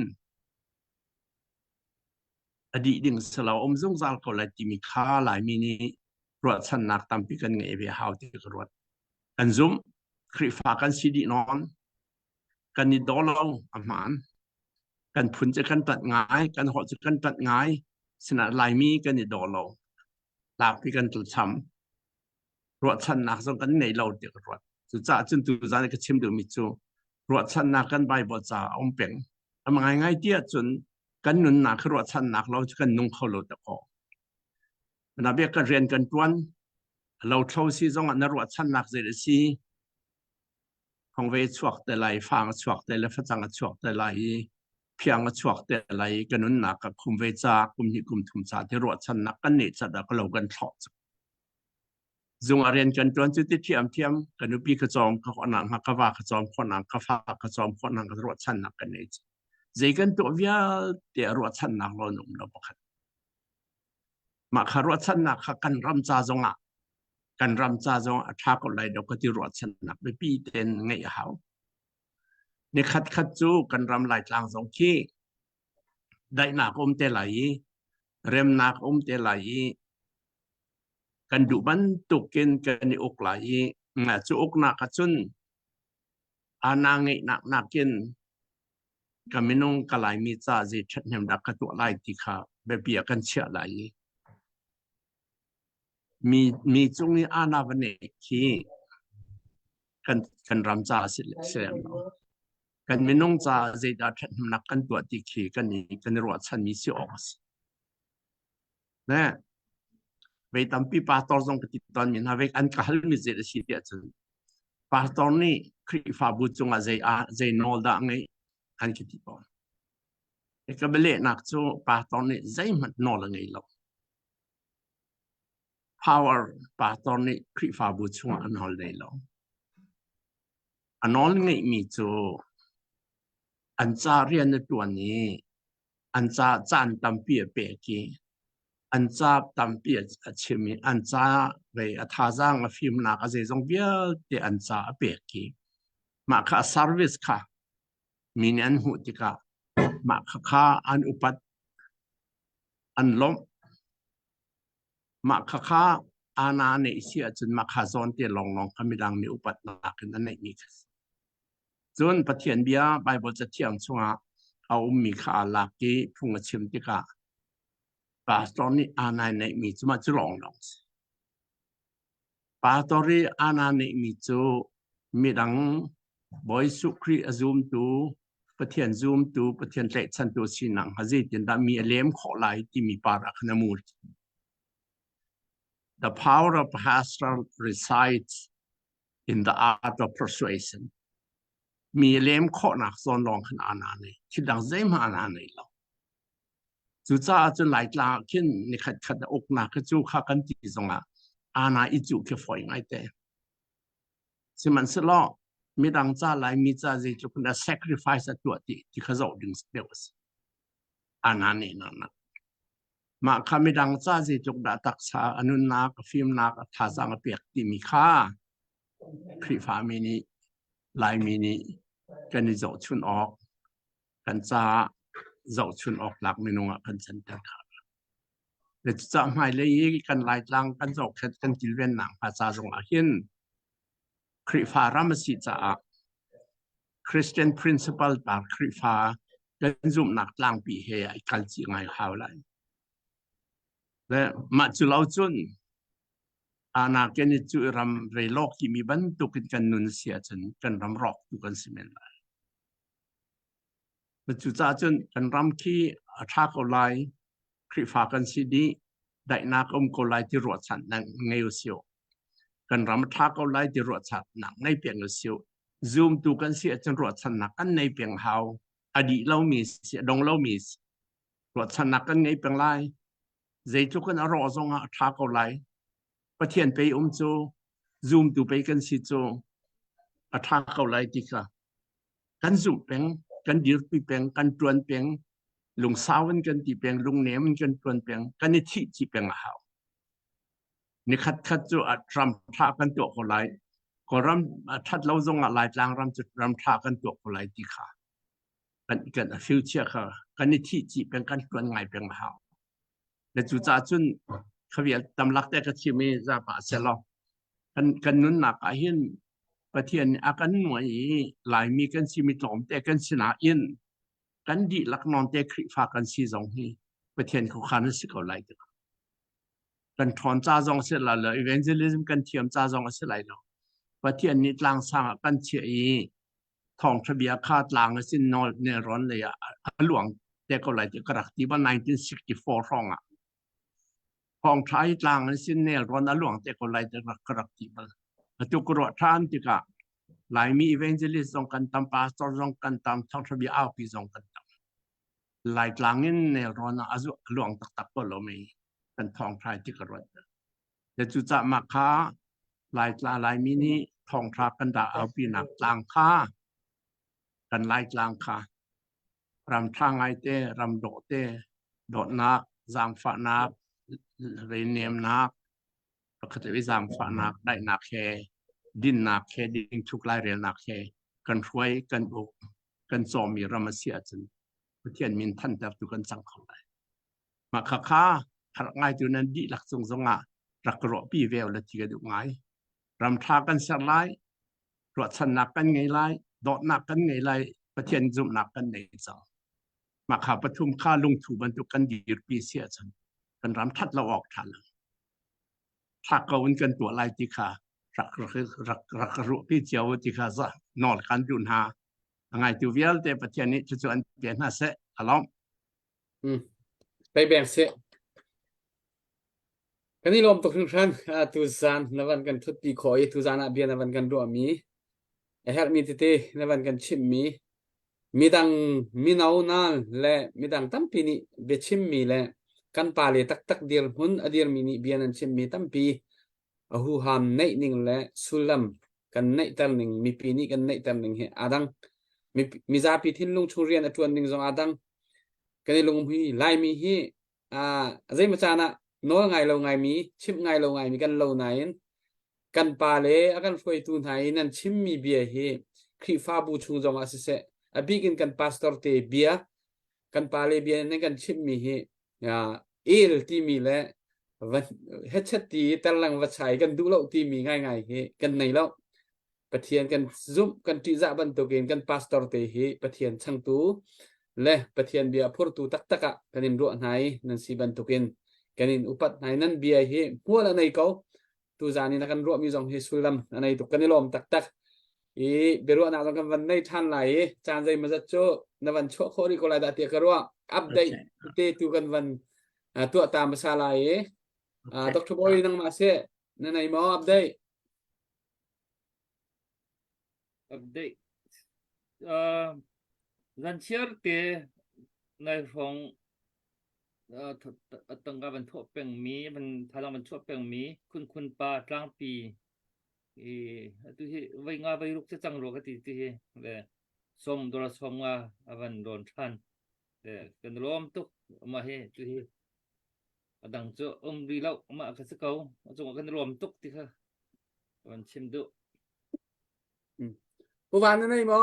อดีตดิ่งสลาวอมซุงซาลก็เลยที่มีค่าหลายมินิรวดชันนักตามปีกันเงยไปหาวที่กรวดกันซุมคริฟากันสิดีนอนกันนิดอลเราอามันกันพุนจะกันตัดง่ายกันหอจะกันตัดง่ายสนะลายมีกันนิดอลเราลาปีกันตุลช้ำรวดชันนักส่งกันในเราเดียกรวดจุจ่าจนตุจ่าในกระชิมเดือมิจูรวดชันนักกันใบบอจ่าอมเป่งทำง่ายเดียจนกันนุนนักรวดชันนักเราจะกันนุ่งเขาเราตะกอมันเบียกันเรียนกันตัวนเราเท่าซีจงอันรวดชันนักเจริญของเวชวกแต่ไรฟังชวกแต่ไรฟังชวกแต่ไรเพียงชวกแต่ไรกันนุนนักกับคุมเวจากุมหิกุมทุมชาที่รวดชันนักกันเนตจัดก็เรากันทอดจงเรียนกันตัวนจุดที่เทียมกันนุปีขจอมขวานังขว่าขจอมขวานังขฟ้าขจอมขวานังรวดชันนักกันเนตใจกันตัวเวียเดี๋ยวรวดชันนักเราหนุ่มเราบอกมาขรวดชันนักกันรำจาจงกันรำจาจงท้าก็เลยเดี๋ยวก็ที่รวดชันนักไปปีเต็นไงเขาในขัดจูกันรำลายกลางสองขี้ได้นักเตลัยเริ่มนักเตลัยกันดูบันตุกินกันในอกไหลจูอกนักจุนอานางไงนักกินกันไม่นุ่งกลายมีจ่าจิตเห็นดักกระตัวไหลที่ขาแบบเบียกันเชื่อไหลมีจุงนี้อาณาวันนี้ที่กันรำจ่าเสียงกันไม่นุ่งจ่าจิตเห็นนักกันตัวที่ขี้กันนี่กันรวดชันมีสิออกสินะไปทำปีปาตอร์จงกติดตอนนี้นะเวกอันkahalมีเจริญสิเดียจนปาตอร์นี่คริฟาบุจงอาเจโนลด่างไงอันคิดที่ตอนเอกเบลนักจูปาตอร์นี่ใจมันนอลไงเรา power ปาตอร์นี่คริฟาบุจงอันนอลได้เราอันนอลไงมีจูอันจาเรียนในตัวนี้อันจาจานตั้มเปียเปกีอันจาตั้มเปียชิมิอันจาไปท่าจ้างฟิล์มนักจะจงเบียที่อันจาเปกีมาค่ะ service ค่ะมีเนื้อหูติกามาค่ะอันอุปัตอันล้มมาค่ะอาณาเนเซียจนมาค่ะซอนที่ลองคำมิดังในอุปัตนักนั่นเองนี่ส่วนประเทศเบียไบเบิลจะเที่ยงช่วงเอามีข่าวลักกี้พุ่งชิมติกาปาตอนนี้อาณาเนมีจะมาจะลองปาตอรีอาณาเนมีจูมีดังบอยสุครีซูมตูประเทศซูมตูประเทศเล็กชันตูชินังฮะจิตยันดามีเลี้ยมขอไหลที่มีปารักนมูล The power of pastoral resides in the art of persuasion มีเลี้ยมขอหนักโซนลองขนาดนั้นเลยคิดดังใจมาอาณาเนเราจู่จ้าจนหลายกลางขึ้นในขัดอกหนักจู่ข้ากันที่ตรงอาณาอิจุแค่ฝอยไงแต่สิมันสลอมีดังจ้าหลายมีจ้าจะจุกัน sacrifice ตัวที่เขาจะดึงเดียวสิอาณาเนนั่นนะมาข้ามีดังจ้าจะจุกดาตักษาอนุนักฟิล์มนักท่าสังเปียกที่มีค่าคริฟามินีหลายมินีกันนี่จะชุนออกกันจ้าจะชุนออกหลักเมนูกันฉันจะขาดเดี๋ยวจะหมายเลยกันหลายกลางกันจะกันกินเวียนหนังภาษาสงฆ์หินคริฟารามสิจ้า Christian principle ปากคริฟากันจุ่มหนักกลางปีเฮียกันจีไงข่าวไรและมาจุลาจุนอาณาเกณฑ์จุรำเวลที่มีบรรทุกกันนุนเสียจนกันรำรอกตุกันสิเมนไล ปัจจุบันจนกันรำที่ท่าเกาไลคริฟ้ากันสิดีได้นักเกาไลที่รวดสันนังเงียวเสียวกันรำท่าเกาไลที่รวดสันนังในเปียงเสียวซูมตูกันเสียจนรวดสันนักกันในเปียงเฮาอดีตเรามีเสียดงเรามีรวดสันนักกันในเปียงไลใจทุกคนรอจงท่าเกาไลประเทศไปจูซูมตูไปกันสิจูท่าเกาไลที่ค่ะกันซูมเปียงกันยืดปีเปียงกันตรวนเปียงลุงสาวกันตีเปียงลุงเนมกันตรวนเปียงกันนี่ที่เปียงเฮานี่คัดจูอัดรำท่ากันตัวคนไรก็รำทัดเราจงอะไรจางรำจุดรำท่ากันตัวคนไรที่ค่ะกันฟิวเจอร์ค่ะกันนี่ที่เปียงกันตรวนไงเปียงเฮาและจุดจ้าจุนเขาเรียกตำลักแต่ก็ที่มีจะป่าเสลอกันนุนหนักอาหินประเทศอาการหน่วยหลายมีกันสิมีหลอมแต่กันสินาอินกันดีลักนอนแต่คริฟ้ากันสิจงฮีประเทศเขาขานั้นสิเขาไหลตัวกันถอนจ้าจงเสร็จแล้วอีเวนต์ลิซึมกันเทียมจ้าจงเสร็จแล้วประเทศนี้ต่างสร้างกันเชียทองทะเบียนคาดลางสินนอลเนรอนเลยหลวงแต่เขาไหลตัวกระดักที่ว่า1964ร่องทองไทยต่างสินเนรอนหลวงแต่เขาไหลตัวกระดักที่ว่าตุกรวดท่านที่ก็หลายมีอีเวนต์ลิซึมกันตามพาสตอร์จงกันตามทองทะเบียนเอาพิจงกันตามหลายหลังเนรอนหลวงตักก็เราไม่เป็นทองไทยที่กระโดดแต่จุดจะมาค้าหลายมินิทองทากันดาเอาปีนักลางค้ากันหลายลางค้ารำทางไอเต้รำโดเต้โดดนักจางฝานักเรเนียมนักปกติวิจางฝานักได้นักแค่ดินนักแค่ดินทุกหลายเรียนนักแค่กันช่วยกันบุกกันโจมีรำเสียจนเทียนมินท่านแต่ตุกันจังเขาได้มาค้าหากง่ายตัวนั้นดีหลักทรงรักรอปีเวลและที่กระดูกง่ายรำทากันเสียไล่รวดสนักกันไงไล่ดอดนักกันไงไล่ประเทศจุ่มนักกันในจังมาข่าวปทุมข้าลงถูบรรทุกกันดีปีเสียจนกันรำทัดเราออกทันถ้าเกาวนกันตัวไล่ที่ขารักรุพี่เจียวที่ขาซะนอนกันจุนหาง่ายตัวเวลแต่ประเทศนี้จะอันเปลี่ยนหน้าเสะอารมณ์ไปแบ่งเสียกันนี่ลมตกทุกท่านทุกท่านนวันกันทุกปีคอยทุกท่านอาเบียนนวันกันรัวมีเฮลมีติเตนวันกันชิมมีดังมีนาวนาและมีดังตั้มปีนี้เบชิมมีและกันปาเลตักเดียร์หุ่นอดีร์มีนี่เบียนันชิมมีตั้มปีหูหามในนิ่งและสุลัมกันในตัลนิ่งมีปีนี้กันในตัลนิ่งเฮอาดังมีซาปีทิ้นลุงชูเรียนอจวนนิ่งจงอาดังกันนี่ลุงฮีไลมีฮีใจมาจานะโน้ไงเราไงมีชิมไงเราไงมีกันเราไหนกันปาเลอากันช่วยตูนไทยนั่นชิมมีเบียเฮคริฟาบูชูจงอาศัยอภิกินกันพาสตอร์เตเบียกันปาเลเบียนั่นกันชิมมีเฮเอลที่มีและเฮชัดตีตารางวัดใช้กันดูแล้วที่มีง่ายเฮกันในแล้วปะเทียนกันซุ่มกันที่จะบันตุกินกันพาสตอร์เตเฮปะเทียนช่างตูและปะเทียนเบียพูดตูตักกันนินรัวไหนนั่นสิบันตุกินกันนินอุปัตไหนนั่นเบียเฮหัวละในเขาตูจานี่นักกันรัวมีจงเฮสุลัมอันไหนตุกันนิลมตักเบรุนาต้องกันวันในท่านไหลจานใจมาจะโจในวันโชโคริโกลาดาเตียกรัวอัปเดตเตตุกันวันตัวตามภาษาไหลดรบอยนั่งมาเสียนั่นไหนมออัปเดตรันเชียร์เตในของตั้งกับมันทั่วเป็นมีมันพลังมันทั่วเป็นมีคุณปากลางปีtu hi vai nga vai ruk che chang ro ka ti hi le som dora som nga avan don than le kan lom tuk ma he tu hi adang cho ri lau ma ka se kau cho kan lom tuk ti kha wan chim du ผู้วานนั่นไหนมอ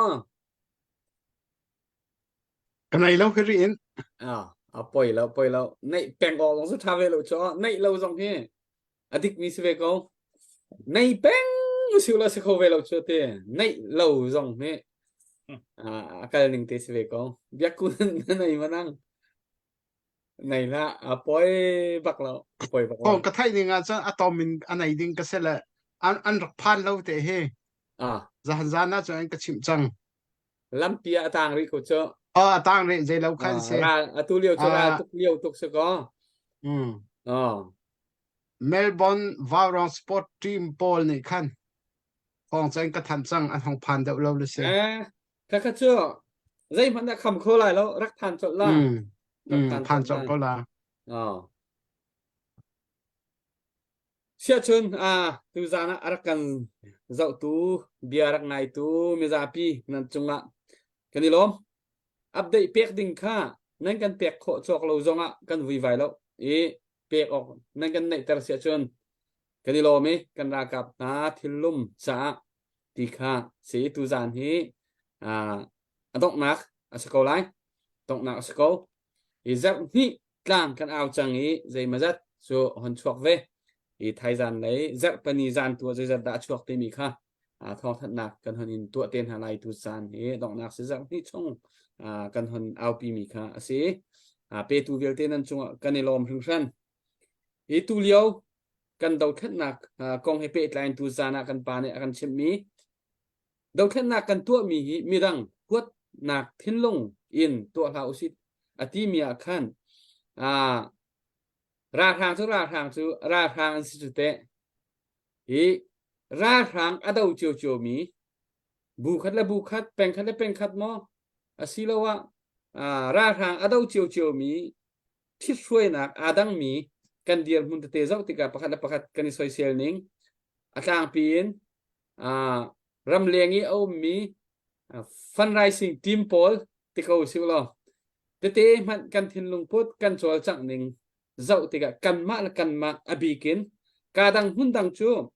กันไหนเราคือเรียนปล่อยแล้วในแปลงออกของสุดท้ายเลยจ้ะในเราจงเฮอดิกมีสิเวกในแปลงสิวละสิเขาเวลาเชื่อเตะในเราจงเฮการหนึ่งเตสิเวกเบียกุนนั่นไหนมานั่งในละปล่อยบักเราปล่อยบักเรากระไทยนี่งานจะอะตอมินอันไหนดิ้งก็เสร็จแล้วอันรักพันเราเตะเฮจะหันจานน่าจะอันกระชิมจังลำเปียต่างริโกเจ tang re je lo khan se ra tu liu cho ra tu liu tu se có ờ Melbourne Varong Sport Team Paul ni khan hong chen ka than chang an hong phan deuh lo le se các cái chưa dây vẫn đã khẩm khô lại lo rắc than chọn la rắc than phan chọn chong ko la sia chun tu zana arakan zau tu biarak nai tu mezapi nan chunga kanilom update pek ding kha nan kan pek kho chok lo zonga kan vi vai lo pek ok nan kan nei tar sia chun kanilom kan ra kap na thilum cha ti kha se tu zan hi adok nak asako lai tok nak asako izap hi tlang kan aw chang hi zai mazat so hon chok ve thái gian lấy giặc pani gian tua dây giặc đã chuộc tên mình kha thọ thật nạc cần hơn in tua tên hà lai tu san he động nạc sẽ giặc đi trong cần hơn ao pi mình kha sẽ pe tu việc tên anh chung cần lom hưng san tu liêu cần đầu thất nạc công hệ pe lại tu san cần pa này cần chim mi đầu thất nạc cần tua mi đằng quất nạc thiên long in tua hậu sit ati mi khan ra thang chú ra thang anh sư tế ra thang ở đâu chiều chiều mi bù khát là bù khát bèn khát là bèn khát mò xí lâu ra thang ở đâu chiều chiều mi thiết xuôi nạc đăng mi cần điền muốn tế dốc thì cả bạc khát cần soi xel nính thang pin ram liang âu mi fundraising team poll thì câu xíu lo tế man cần thiên lung put cần cho chẳng nính dậu thì cả cần mà abikin kadang hundang chu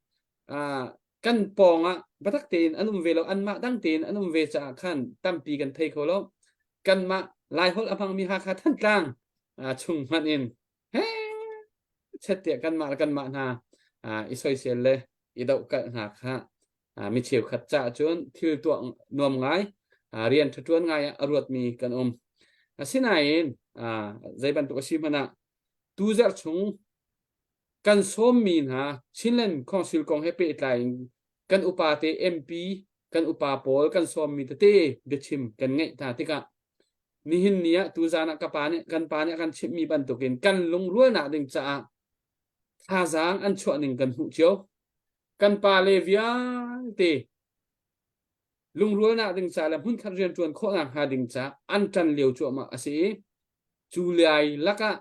kan pong bắt tắc tiền anh về lo ăn mạ đăng tiền anh về trả khăn tam piกันthấy khổ lo kan mà lại hol apang mi ha kha than tlang chung man in chết tiệt kan mà na isoi sel le idau ka ha kha mi chiu khat cha chun thil tuang nom ngai rian thuan ngai arut mi kan sinai zai ban tu si mana tu zer chung kan som min Chinland Council kong hepe tlai kan upa te MP kan upa pol kan som mi te de chim kan ngai ta tika ni hin nia tu zana ka pa ne kan chim mi ban to ken kan lung rual na ding cha tha zang an chwa ning kan hu chiu kan pa le via te lung rual na ding cha la hun khat rian tuan kho ngang ha ding cha an tan liu chu ma asi July laka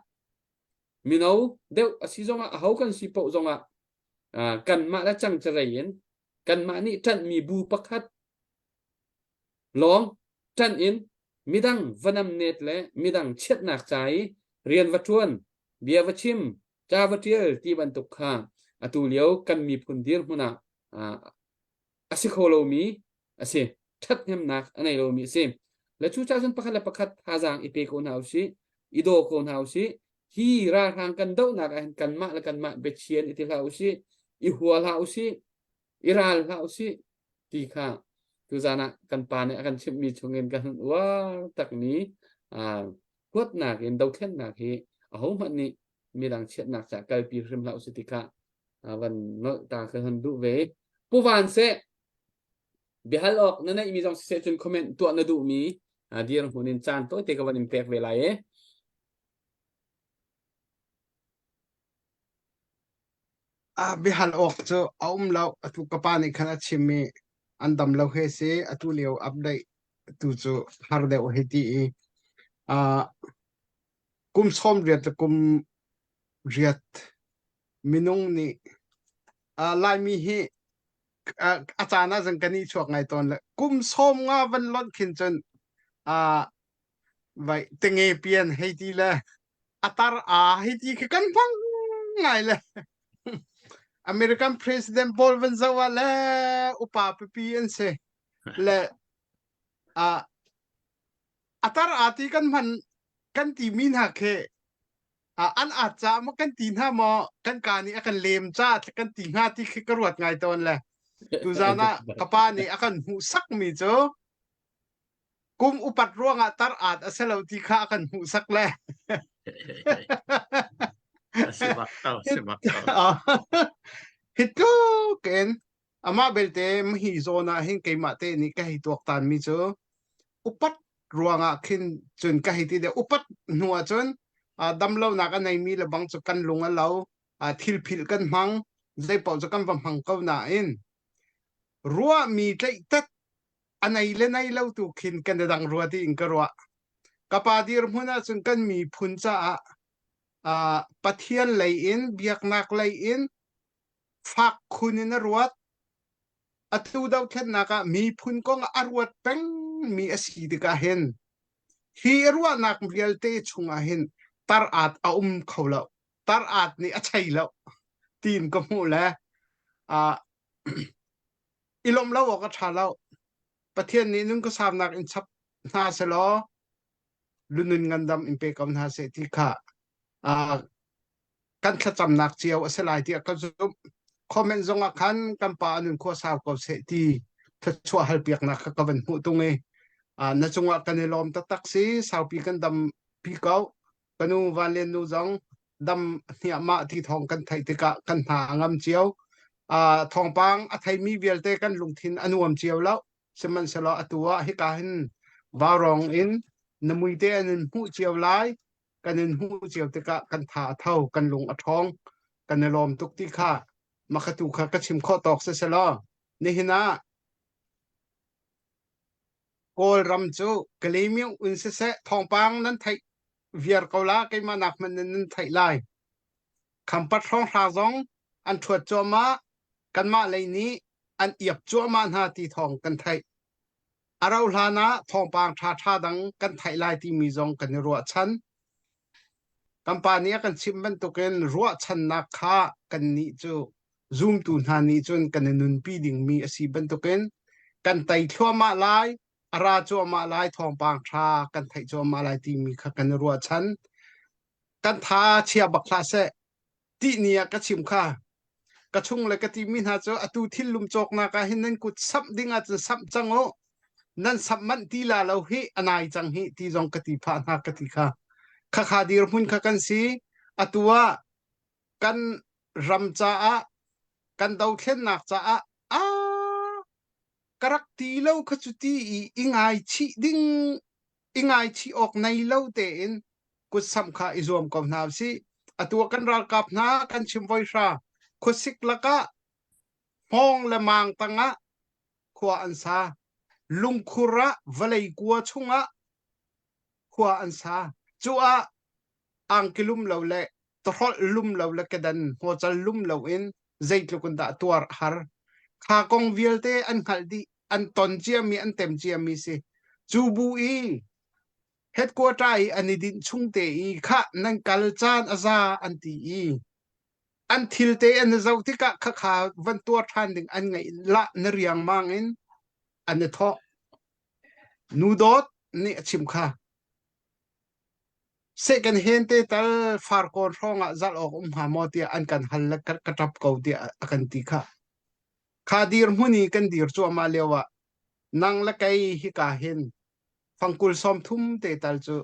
minau deu asi zonga hau kan si po zonga kan ma da chang charayen kan ma ni tan mi bu pakhat long tan in midang vanam net le midang chet nak chai rian watuan bia wachim cha watiel ti ban tuk kha atu liao kan mi phundir huna asikholo mi ase that hem nak anai lo mi sim le chu cha san pakhat hazang ipe ko nau si ido ko nau si hi ra thang kan dau nak kan ma be chien iti lau si I hual lau si iral lau si ti kha tu zana kan pa ne kan chim mi chungen kan wa tak ni quất nak in dau khen nak hi ho man ni mi dang chet nak cha kal pi rim lau si ti kha van no ta kan han du ve pu van se bihal ok na mi jong se chun comment tu na du mi dir hunin chan to te ka van impact ve lai bihal ok cho lau atu kapani khana chimi andam lau he se atu leo update tu cho har de o heti kum som riat kum riat minung ni lai mi hi achana jang kani chuak ngai ton le kum som nga van lot khin chon vai tenge pian heti le atar heti kan phang ngai le American President Paul Vanzawa le upa PPN se le atar ati kan man kan ti min ha khe an acha ma kan ti na mo kan kani akan lem cha kan ti nga ti karwat ngai ton le tu zana kapani akan hu sak mi cho kum upat ruanga tar at aselo ti kha akan hu sak le sebab tau hito ken ama belte mahi zona hin ke mate ni ka hi tok tan mi cho upat รัวงะขึ้นจนกะหิติเดอุปัดหัวจนดำเล่านักอันไหนมีละบังจะกันลงอันเราทิลพิลกันมังใจเป่าจะกันบังหังเก้าหนาอินรัวมีใจตัดอันไหนเล่นไหนเล่าตุกินกันดังรัวที่อิงกรัวกปาดีรมุนะจนกันมีพุนจ้าปะเทียนไหลอินเบียกนักไหลอินฟักคุณนรัวอัตุดาวเทนนักมีพุนกงอรวดเป็งมีอสีดิกาเห็นฮีรัวนักเรียลเตชุงอาเห็นตาอาดอาเขาแล้วตาอาดนี่อชัยแล้วตีนก็มูแล้วอิลมแล้วก็ชาแล้วประเทศนี้นึงก็สามนักอินชับนาเสลอลุนุนงันดำอินเปกำนาเสติค่ะกันขจำนักเจียวเสลายที่ก็จะคอมเมนต์จงอาคันกันป่านุนขั้วสาวกับเสตีถ้าชัวฮัลเปียกนักก็เป็นหูตรงนี้นั่นจงอากันในลมตักซีสาวปีกันดำปีเก่ากันนูวันเรียนนูจงดำเนี่ยมาที่ทองกันไทยติกะกันหางำเจียวทองปังไทยมีเวลเตกันลงทินอนุมเจียวแล้วสมันสละตัวให้การวารองอินนมุยเตอันหูเจียวไลกันหูเจียวติกะกันถาเท่ากันลงอทองกันในลมตุกติค่ะมาขตุขะกระชิมข้อตอกเสละนี่เห็นนะโกลรำจูกลีมิวอุนเสะทองปังนั้นไทยเวียร์เกาลาไกมานักมันนั้นไทยไลคำปัดท้องหาจงอันถวดจัวมากันมาเลยนี้อันเอียบจัวมาหาตีทองกันไทยอาราลานะทองปางชาชาดังกันไทยลายที่มีจงกันรัวชันกัมปานีกันชิมบันตุกันรัวชันนักขากันนี้จูซูมตูนหานี้จนกันนุนปีดิ่งมีอสีบันตุกันไตชัวมาลายอาราจัวมาลายทองปางชากันไทยจัวมาลายที่มีขกันรัวชันกันทาเชียบักลาเซที่เนี่ยก็ชิมข้ากระชุงเลยกที่มินหาเจ้าอตูทิลลุมจอกนากาเห็นนั่นกุดซับดิ่งอาจจะซับจังโอนั่นซับมันทีลาเราเฮอนายจังเฮที่จงกติพานากติค่ะข้าขาดีรมุนข้ากันสีอตัวกันรำจ้ากันดาวเข็นนักจ้ากรักตีเล่าขจุตีอิงไอชีดิ่งอิงไอชีออกในเล่าเตนกุดสัมขาอิจวมกับนาสิอตัวกันรักกับนากันชิมไว้ชาคุสิกละกะห้องละมังตังะขวาอันซาลุงคุระวลัยกัวชุงะขวาอันซาจัวอังกิลุมเหลาเละตรอลุมเหลาเละกันหัวใจลุมเหลาอินใจลุกันดาตัวหาร์ข้ากงวิลเตอันขัดดีอันตอนเจียมีอันเต็มเจียมีสิจูบูอีเฮดกัวใจอันนี้ดินชุงเตอีข้านั่งกัลจานอาซาอันตีอีอันทิลเตอันเจ้าที่กะข้าวันตัวทันดึงอันไงละนเรียงมังอินอันนี้ทอนูดอดนี่ชิมค่ะเสกันเห็นเตตัลฟาร์กอนร้องจัลออกหามอตีอันกันฮัลลักกระทับเกาตีอันตีค่ะข้าดีร์มุนีกันดีร์จัวมาเลวะนังละไกฮิกาเห็นฟังกุลซอมทุ่มเตตัลจู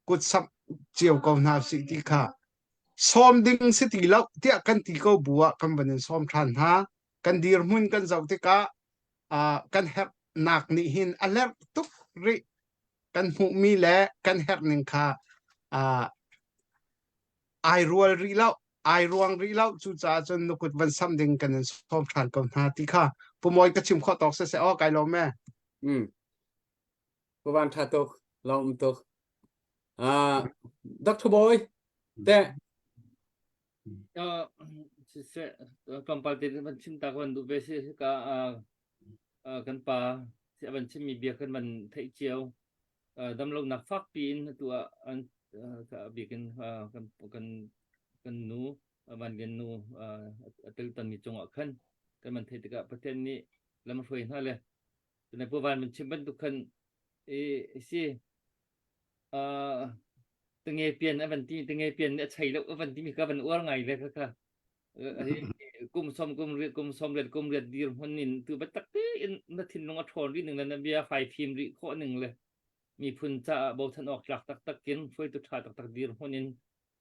กุดสับเจียวกาวนาสิติค่ะซ้อมดิ่งสติแล้วเที่ยกันตีเขาบัวกันบันซ้อมทันฮะกันดีร์มุนกันเจ้าติกะกันแฮกนักนี่หินอันเล็กทุกริกันหูมีแหละกันแฮกหนึ่งค่ะไอรัวรีแล้วไอรวงรีแล้วจู่จ้าจนนกุดวันซ้ำดิ่งกันซ้อมทันกันฮะติค่ะผู้มวยก็ชิมข้อตอกเสียอ้อไกลอแม่ประวันทาตกลองตกด็อกเตอร์บอยแต่Kampaltin man cinta kan du besi ka kan pa si aban sim mi bia kan man thai chiao dam lo nak fak pin tu an ka bikin kan nu man gen nu atel tan mi chong khan kan man thai ka paten ni lam foi na le tu na puwan man chim ban tu kan si tenge pian aban ti tenge pian ne chai lo aban ti mi ka ban uar ngai le kaกุมซอมกุมเรียดดีคนนินตัวบัตรอินนัทินลงอัฐอนรีหนึ่งแล้วนะเบียไฟพิมพ์รีข้อหนึ่งเลยมีพุนจะบอกทันออกจากตักกินช่วยตุชาตักดีคนนิน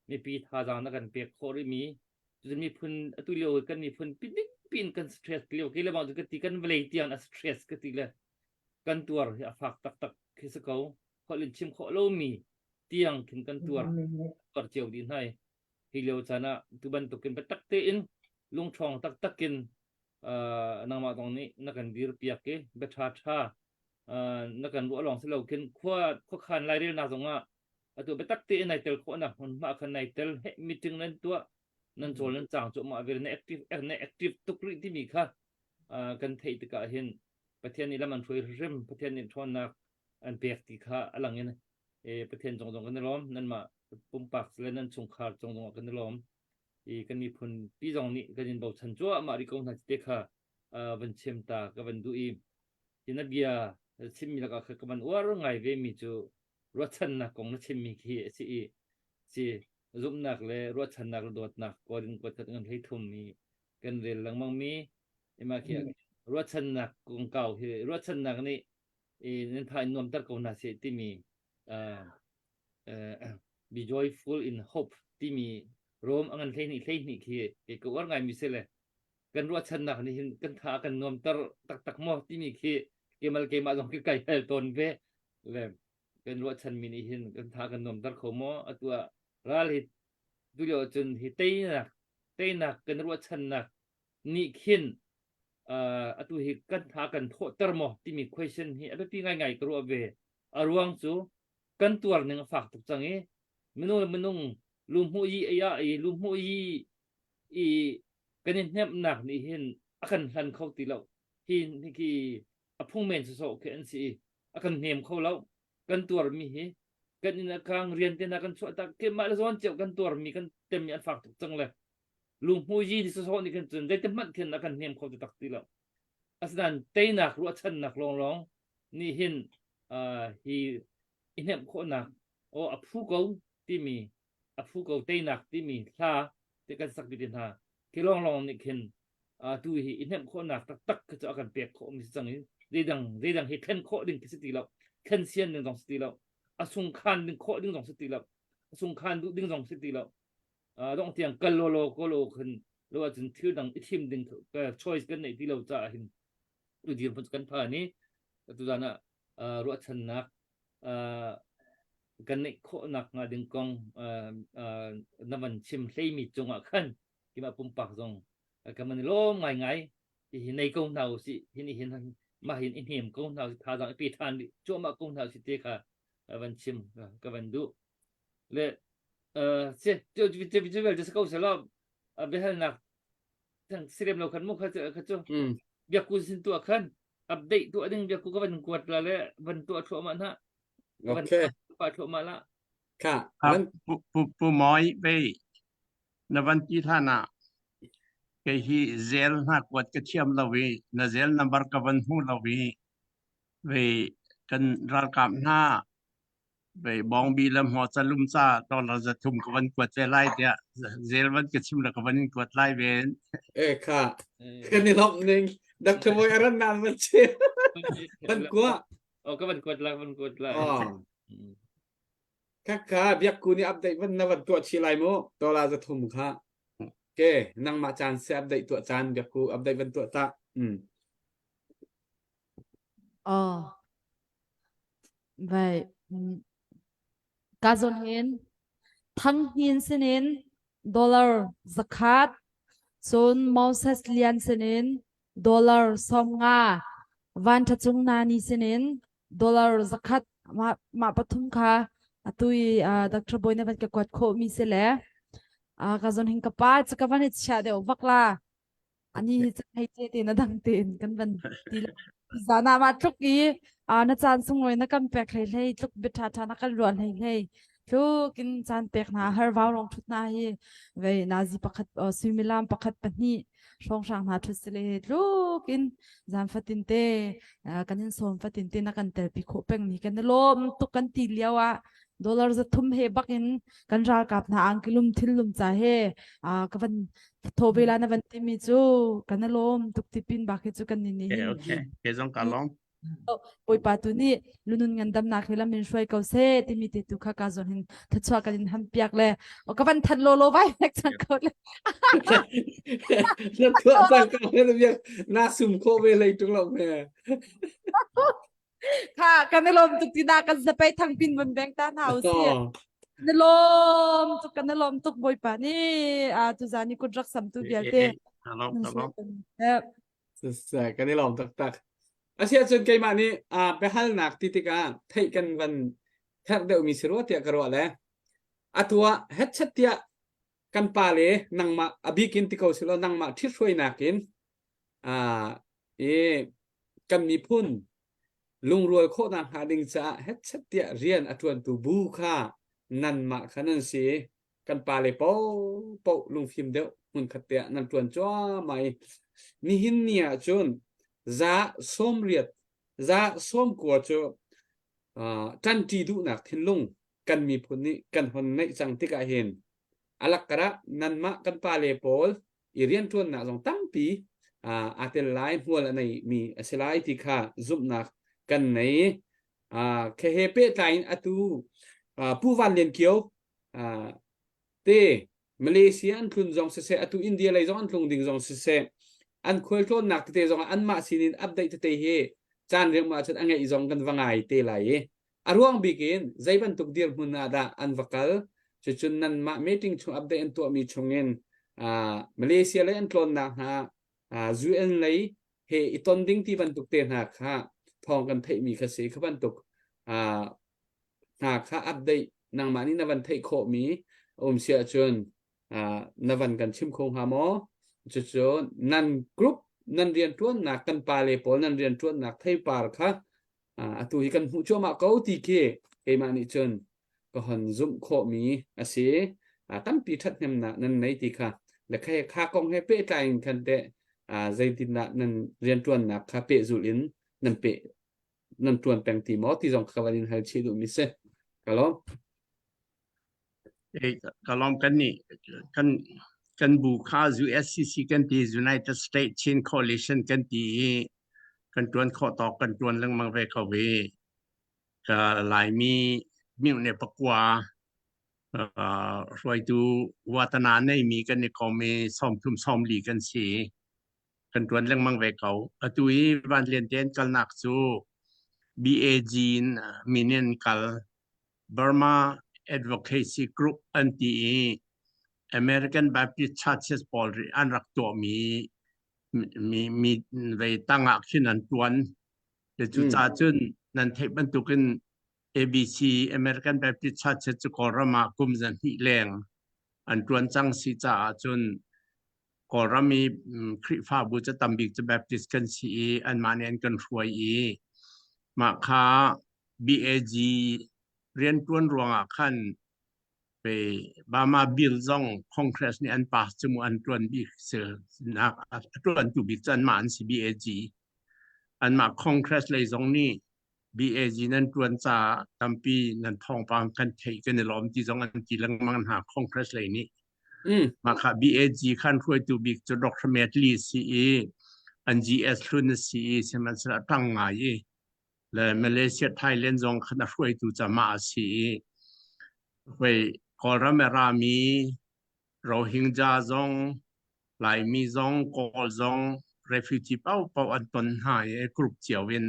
มีปีทาจางนักกันเปียกข้อรีมีจะมีพุนตุเลียวกันมีพุนปินกันสเตรสเลียวกี่เลยบางจุดกันเวลีเตียนสเตรสกันตีเลยกันตัวฝากตักคิสเขา ขอลินชิมขอโลมีเตียงขึ้นกันตัวกอดเจียวดินให้ฮิเลวจานะตุบันตุกินไปตักเตอินลุงชองตักกินนางมาตรงนี้นักกันดีรเปียกเกเบทาชานักกันวัวลองสิเรากินขั้วขันไล่เรียนนาสงะตัวไปตักเตอินในเตลขนะมันมาขันในเตลเฮมิจึงนั้นตัวนั่นโจนันจางจุมาเวรในแอคทีฟตุกริที่มีค่ะกันเทติกาเห็นประเทศนี้แล้วมันช่วยริมประเทศนี้ทอนนักอันเปียกติค่ะอะไรเงี้ยประเทศจงกันล้อมนั่นมาปุ่มปักและนั่นสงครามจงกันล้อมกันมีผลปีจงนี้กันยินบอกฉันจั่วมาริกงนัดเด็กค่ะวันเชมตากับวันดูอีที่นับยาชิมมีแล้วก็คือมันว่าเรื่องไงเวมีจูรถชันนักของนักชิมมีขี้สิรุมนักเลยรถชันนักโดดนักก่อนกดเงินให้ทุ่มมีกันเรียนหลังมังมีมาเขียรถชันนักกงเก่าที่รถชันนักนี่นั่นพายนวมตะกงนาเสที่มีbe joyful in hope ที่มีโรมอันเทนี่คือก็ว่าไงมีเสเลยกันรถชันนักนี่กันท่ากันนวมตะตักหม้อที่มีคือเกมาลงไก่ตนเวเลยกันรถชันมีนี่เห็นกันท่ากันนวมตะขโมตัวราลิดูเดียวจนที่เตยนักกันรถชันนักนี่ขึ้นตัวที่กันท่ากันโทษตรมอที่มี question ที่อะไรที่ง่ายๆก็รู้เวอารวงสูกันตัวหนึ่งฝากตุกจังมนุงลุมหูยีลุมหูยีกันเนี่ยหนักนี่เห็นอาการหันเข้าตีเราที่คือพุ่งเมนสุดๆคืออันสิอาการเหนียมเข้าแล้วกันตัวมีกันนี่นักการเรียนเต้นนักการสวดตะเก็บมาแล้วส่วนเจ้ากันตัวมีกันเต็มยันฝากตุกจังเลยลุมหูยีที่สุดๆนี่กันจนได้เต็มมันเห็นนักการเหนียมเข้าตักตีเราอาศัยเต้นนักรัวชันนักร้องนี่เห็นฮีอินเนมโคนักโอ้อภูเขาที่มีอภูเขาเตนักที่มีท่าที่กันสักดินหาที่ลองนี่เห็นดูฮีอินเนมโคนักตักก็จะอาการเปียกโคมีสังนี้เรื่องฮีเข็นโคดึงสติเราเข็นเสียนดึงสองสติเราสุงคันดึงโคดึงสองสติเราสุงคันดึงสองสติเราต้องเตียงกันโลขึ้นหรือว่าจนที่ดังอีทีมดึงก็ช่วยกันในที่เราจะเห็นดูดีผลกันผ่านนี้ตัวนั้นรัวชนักกันในโคนักงาดึงกองน้ำมันชิมใส่มีจงอ่ะขันที่มาปุ่มปากจงกันมันล้มง่ายที่ในกองเท้าสิที่นี่เห็นมาเห็นอินเหียมกองเท้าพาจังปีทานดิจ้วมากองเท้าสิเตะค่ะวันชิมกับวันดูเลยเสียเจ้าเวลจะสกัดเสร็จแล้วเบื้องหนักทั้งเสียมเราขันมุกเขาจะเบียกูสินตัวขันอัปเดตตัวนึงเบียกูก็วันกวดแล้ววันตัวทั่วมันฮะโอเคปัดทั่วมาละค่ะ ครับ นั้น ผู้หมอยไปในวันที่ท่านะque hi zel na kwat ka chiam lawi na zel number ka ban hu lawi ve kan ral kam na ve bong bi lam ho chalum cha to la za thum ka ban kwat che lai dia zel ban ka chim la ka ban kwat lai ven ค่ะกันนี่รอบหนึ่งดักขโมยอะไรนานมันเชื่อมันกลัว โอ้ก็วันกวดละ อ๋อค่ะเบียกกูนี่อัปเดตวันนั้นวันตัวชีไลโมตัวลาจะทุ่มค่ะโอเคนั่งมาจานเสียอัปเดตตัวจานเบียกกูอัปเดตวันตัวตาvậy cả dồn hiến thăng hiến xin hiến dollar zakat zon Moses lian xin hiến dollar som nga van cha chung na ni xin hiến dollar zakat ma pathum kha atui Dr. Boy na van ka kwat kho mi se le ka zon hin ka pa cha van it sha de vakla ani hai te na dang ten kan van ti zana ma truk ki na chan sungoi na kan pek hlei tluk bitha tha na kan ruan hlei thu kin chan pek na har waw rong thut na hi ve nazi pakhat suimilam pakhat pani rong sang na thut sele lu kin zan fatin te kanin som fatin te na kan tel pi kho peng ni kan lom tu kan ti liawa dollar za thum he bakin kan ral kap na ang kilum thilum cha he ka van thobela na van ti mi chu kan lom tuk ti pin ba ke chu kan ni ni okay ke jong ka long oi pa tu ni lunun ngandam na khela min shoi kau se ti mi te tu kha ka zon hin thachwa kan han piak le o ka van than lo vai nek chan ko le แล้วตัวตั้งก็เลยเบียกน่าซุ่มโคเวเลยตรงเราแม่ ค่ะกันนลมตุกติดากันจะไปทางปินบนแบงค์ต้านเฮา อ๋อ เสียนลมตุกกันนลมตุกบอยปานี่ตุจานี่กุดรักสัมตุเบียเต ตลอด นั่น ต เสี ล ย อด กันสายกันนี่หลอมตักอาเซียนจนไกมานี่ไปฮัลนักติติกาไทยกันวันแทบเดียวมีสิรัวเตียกรัวแล้วอัตัวเฮ็ดชัดเตียกันปาเลนังมาอภิกินติเขาสิโลนังมาที่ช่วยนักินเอกันมีพุ่นลุงรวยโคตรหาดิงจะเฮ็ดชัดเตียเรียนอัตวนตูบูค่านันมาขนาดสิกันปาเลเป้าลุงฟิล์มเดียวมุนขัดเตียนันตวนจ้าไม่นี่หินเนี่ยจนส้มเรียดส้มกัวจจันจีดูนักทิ้งลงกันมีพุ่นนี้กันคนในสังติกาเห็นอลักกระนันมากันปาเลโปลอีเรียนทวนนักสองตั้งปีอาเตลไลน์หัวละในมีสไลด์ที่ข้าซุบนักกันในเคเฮเปตไลน์อตูผู้วันเรียนเกียวเตมาเลเซียอันทุนจงเสอตูอินเดียเลยจงอันทุนดิ่งจงเสอันคุยทวนนักเตจงอันมาสินินอัปเดตเตเฮจานเรื่องมาชัดอันไงจงกันวังไงเตไลอารวงบิกินใจบันตุกเดียร์มุนาดาอันวักลจุนนั้นมาเมติงชงอัปเดตตัวมีชงเงินมาเลเซียเลยอันกลอนนะฮะจูเอ็นเลยเฮอิตอนดิ้งที่บันตุกเตนหักฮะทองกันเทมีคสีขบันตุกหากฮะอัปเดตนางมานี่นวันเทโคมีเสียจนนวันกันชิมคงหาหมอจุนนันกรุ๊ปนันเรียนตัวนักกันปาเลปอนันเรียนตัวนักไทยปาร์ค่ะตัวที่กันหูชัวมาเก้าตีเกเอมานิจนก็หันซุ่มโคมีเสียตั้งปีทัดเนมนะนั่นในตีค่ะและแค่ค่ากองให้เป๊ะใจกันแต่ใจตินะนั่นเรียนตัวนักค่ะเป๊ะจุลินนั่นเป๊ะนั่นตัวแปลงตีมอที่จงขวานินให้ชีดูมิเซ่ก็แล้วก็ลองกันนี่กันบุคคา USCC กันที่ United States Chin Coalition กันที่กันตวนข้อต่อกันตวนเรื่องมังเวกเวก็หลายมีในปกว่ารวยดูวัฒนาในมีกันในก็มีซ้อมทุ่มซ้อมหลีกันสิกันตวนเรื่องมังเวกเขาตุยวันเรียนเต้นกันหนักสู้ BAG มีเน้นกัน Burma Advocacy Group อันที่ American Baptist Churches Paul อันรักตัวมีไว้ตั้งอักขึ้นอันตวนเดี๋ยวจุดจุนนั่นเทบันตุกัน ABC American Baptist Churches จะกรมากุมจันทิแรงอันตวนจังสิจ่าจนกรมีคริฟ้าบุจะตำบิกจะ Baptist กันสีอันมาเนียนกันรวยมาค้า BAG เรียนตวนรวงขั้นไปบามาบิลซองคอนเกรสนี่อันปาสจมูอันตวนบิกเสือนักตวนตูบิกจันมาอันสิ BAG อันมาคอนเกรสเลยซองนี่ BAG นั้นตวนจ่าตั้มปีนั้นทองปางกันเทกันในล้อมที่ซองอันกี่ลังมังหาคอนเกรสเลยนี่มาค่ะ BAG ขั้นรวยตูบิกจะดร. เมทลีซีอัน GS รุ่นซีใช่ไหมสระตั้งไงและมาเลเซียไทยเล่นซองขนาดรวยตูจะมาสีไปกอรเมรามีโรฮิงญาซองหลายมีซองกอลซองเรฟิวจีเป้าอันตนหายกลุ่มเจียวเวน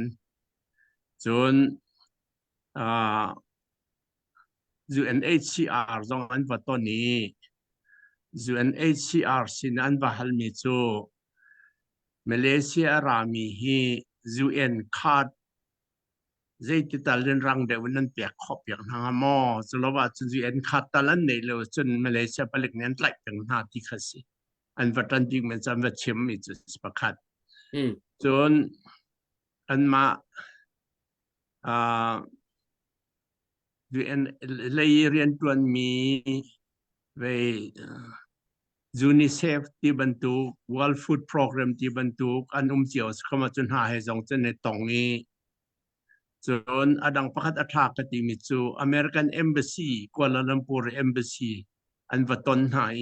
จนUNHCR ซองอันวัตนี้ UNHCR สินันบาฮัลมิจูมาเลเซียรามีฮี UN คาดใจติดตาเรื่องรังเดวันนั้นเปียกขอบอย่างหางมอสโลวาจน UN คาดตาลันในเลวจนมาเลเซียผลิตเงินไหลเป็นหน้าที่ขัดสิอันวัตันจริงมันจะมาเชื่อมมิจุสประคัดจนอันมาUN เลยเรียนตัวมีไปUNICEF ที่บรรทุก World Food Program ที่บรรทุกอันเจียวเข้ามาจนหาให้จงเจนในตรงนี้จนอดังประคัดอัฐากติมิจู American Embassy กัวลาลัมพูร์ Embassy อันวัตนหาย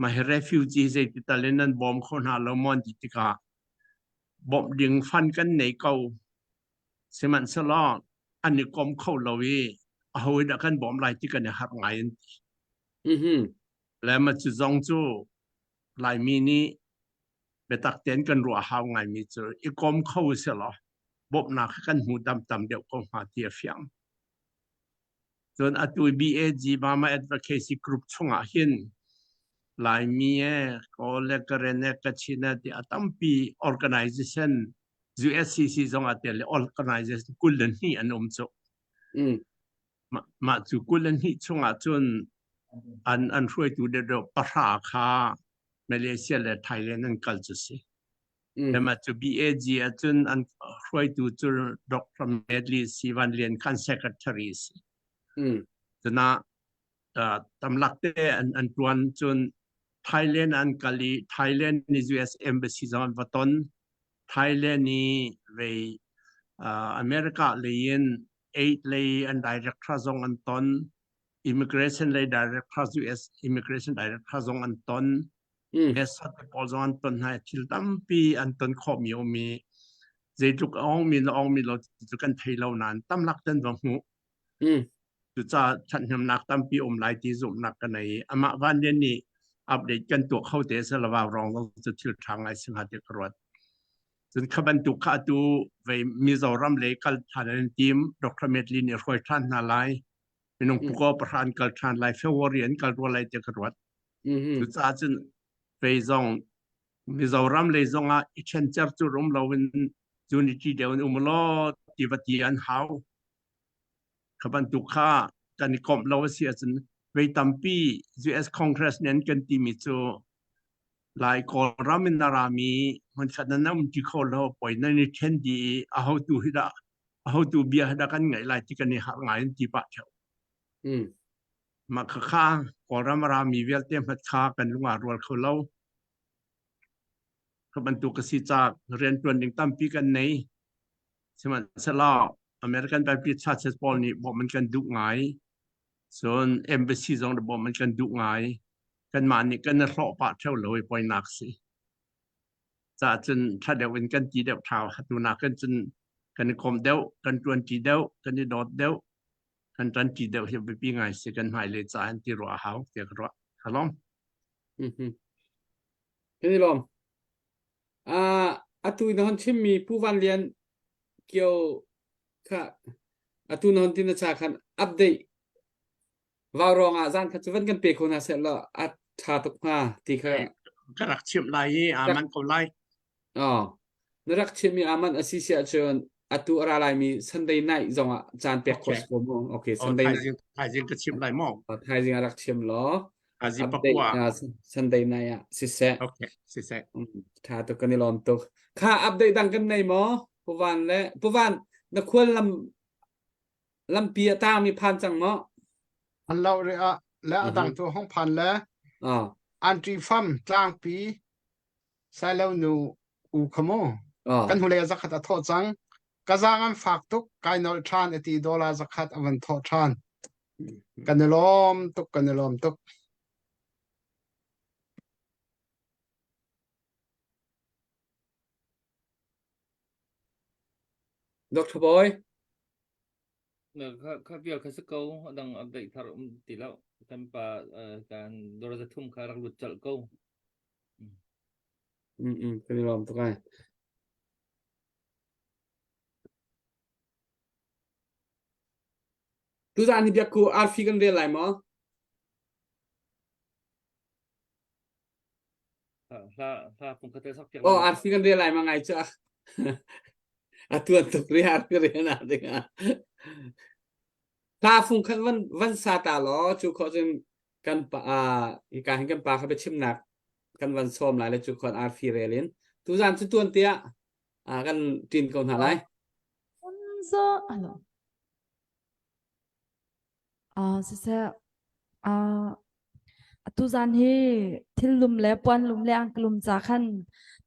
มาให้ refugees ที่ตะเลนันบอมคนหาลมอนติติกาบอมดึงฟันกันในเกาเสมันสลออันนี้กรมเข้าเราเอาไว้ดักกันบอมไล่ที่กันเนี่ยหักไงแล้วมาจุดจงจูหลายมีนี้ไปตักเต้นกันรัวหาวไงมีจูอีกรมเข้าเสียหรอ บบหนักกันหูดำเดียวก็มาเทียฟยังส่วนอัตุย BAG Mama Advocacy Group ช่วงหินหลายมีก็เล็กเรนเนกชินาที่อัตัมปี organization USCC จงอัตเล organization กุลนี่อันอมโซมาจูกุลนี่ช่วงจนอันช่วยดูเดือดปราคามาเลเซียและไทยแลนด์นั่นกัลจุสิแต่มาจู BAG จนอันช่วยดูจนดร.เมดลีซีวันเลียนคัน secretary จนน่ะตำลักเตอันตวนจนไทยแลนด์อันกาลีไทยแลนด์นี่ US Embassy จงวัตนไทยแลนด์นี่เวอเมริกาเลยน8เลยอัน director จงอันตน immigration เลย director US immigration director จงอันตนเอสต์พอจงอันตนให้ทิลตัมปีอันตนข้อมีเจจุกมีเราจุกันไทยเรานานตำลักเต้นวังหูจุดจะฉันทำนักตั้มปีหลายที่สุดนักกันในอามาวันเดียนี้อัปเดตกันตัวเข้าเตะสละว่ารองเราจะทิลทางไอ้สิงหาเดกรวดจนขบันตุกขาดูไปมิโซรัมเลกัลทานทีมดร.เมดลินรอยทานนาไลเป็นองค์ประกอบประธานกัลทานไลเฟวอรียนกัลรัวไลเดกรวดจุดจะจนไปซองมิโซรัมเลซองอ่ะอิชันเจอร์จูรุมเราเป็นจูนิตี้เดียวอุมโลติวัติอันฮาวขบันตุกขากันนิคมเราเสียจนไปตั้มปี US Congress เนี่ยกันที่มิโซหลายคนรามินารามีมันขนาดนั้นมันที่เขาเราปล่อยนั่นนี่เช่นดีเอาดูฮิดาเอาดูเบียร์ฮิดากันไงหลายที่กันนี่หางานที่ปะเจ้ามาข้างคนรามีเวลเต็มหัดข้ากันลุงอารวลเขาเล่าขบันตุกสิจากเรียนตัวหนึ่งตั้มปีกันในใช่ไหมสลาอเมริกันแบบพิชาเชสบอลนี่บอกมันกันดุง่ายส่วนเอมเบซีจงระบอกมันกันดุง่ายกันมานี่กันรอปะเท่าเลยปล่อยนักสิจะจนถ้าเดี๋ยวเป็นกันจีเดียวเท่าดูนักกันจนกันคมเดียวกันจวนจีเดียวกันนี่โดดเดียวกันจันจีเดียวจะไปปีไงสิกันหายเลยจ่ายที่รัวเขาเดี๋ยวรัวฮัลโหลกันนี่ลมตุยนอนชิมมีผู้วันเรียนเกี่ยวค่ะตุยนอนที่นักขันอัปเดตวารองอาจารย์ขัดวันกันเปรคนอาเสร็จแล้วชาตุกมาที่ค่ะก็รักเชื่อมไล่มันก็ไล่นรักเชื่อมีมันอาศิเสียเชิญตุอะไรมีซันเดย์ไนท์จงอาจารย์เปรโคสโกมโอเคซันเดย์ไนท์ไทยจริงก็เชื่อมไล่มองไทยจริงรักเชื่อมล้ออัปเดตซันเดย์ไนท์สิเสะโอเคสิเสะชาตุกันนี่ลมตุกค่ะอัปเดตดังกันในหมอผู้วันและผู้วันนักควรลำเปียตามีพันจังหมออันเราเรียและต่างตัวห้องพันและอันทรีฟัมกลางปีใส่แล้วนูอูขโมกันหัวเลยจะขัดทอดจังกระซังฝากตุกไกนอลทราน$80จะขัดอวันทอดทรานกันล้อมตุกกันล้อมตุกดร.บอยข้าเบียร์ข้าสเกาดังอัปเดตทารุณตีแล้วtanpaการโดนจะทุ่มคารักหลุดจัลเกากันนี่ลมตุกไงทุกท่านที่เบียร์กูอาร์ฟิกันเรียนอะไรมั้งถ้าผมเข้าใจสักอย่างอาร์ฟิกันเรียนอะไรมั้งไงจ๊ะtuan tu kriar krian adinga ta phung khan van sa ta lo chu kho jin kan pa ikan kan pa kha be chim nak kan van som lai le chu khon ar fi relin tu jan chu tuan tia kan tin kon ha lai zo alo se tu jan hi thil lum le pon lum le ang lum cha khan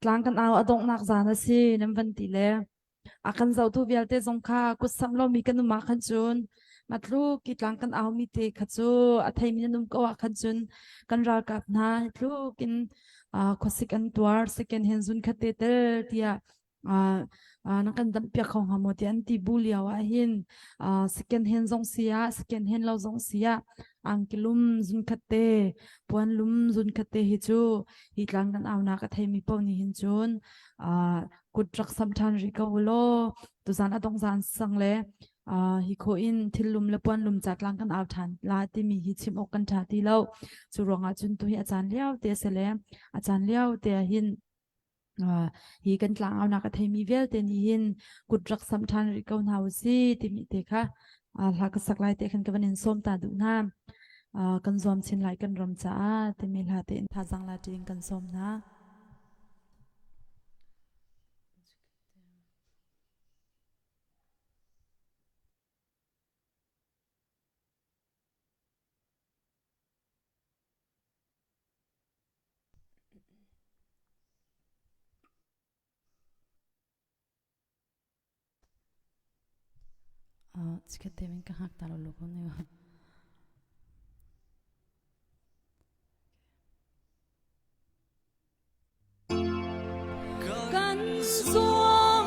tlang kan aw adong nak zana si nam van ti le akan zau tu vialte zongkha ku samlo mi kan ma khan chun matlu ki tlang kan aw mi te khachu athai mi num ko khan chun kan ra kap na tlu kin khosik an twar second hand zun khate te tia nang kan dam pya khong hamoti an ti bulia wa hin second hand zong sia second hand lo zong sia ang kilum zun khate puan lum zun khate hi chu hi tlang kan aw na ka thai mi po ni hin chun kutrak samthan ri ka ulo tu ตุซานอตองซานสังเลฮิโคอินทิลลุมเลปวนลุมจัดลังกันเอาทันลาที่มีฮิชิมอกกันชาที่เล่าสุรองอาจุนตุhiอาจารย์เลี้ยวเตเสเลอาจารย์เลี้ยวเตหินhi kan tlang au na ka thei mi vel te ni hin kut rak sam than ri kaun hau si ti mi te kha la ka sak lai te khan ka banin som ta du na kan zom chin lai kan ram cha te mi la te tha jang la ting kan som na chiket te min ka hak ta lo lo ko ne kan som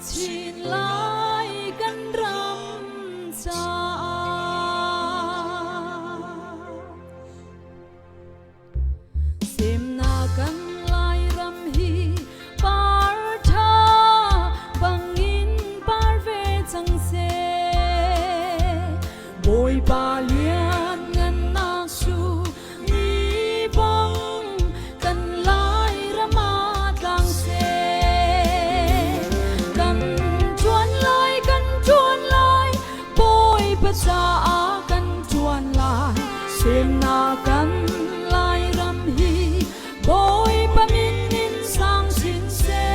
chin lai kan ram cha sim na kan lai ram hi par tha bangin par ve chang se bồi ba lian ngân na su ni bong kan lai rama tang se kan chuan lai bồi pa sa kan chuan lai sem na kan lai ram hi bồi pa min in sang sin se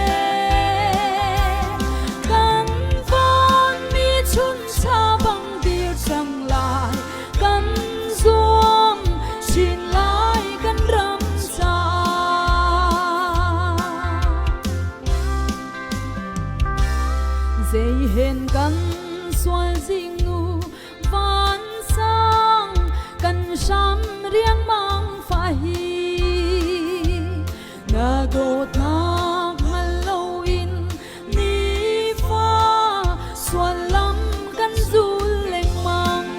kan van mi chun sa bang dir sang lai kan zoom sin lai kan ram sa dây hen kan sual jing nu van sang kan sham riang mang fa hi na go na malo in ni fa sual lam kan zul leng mang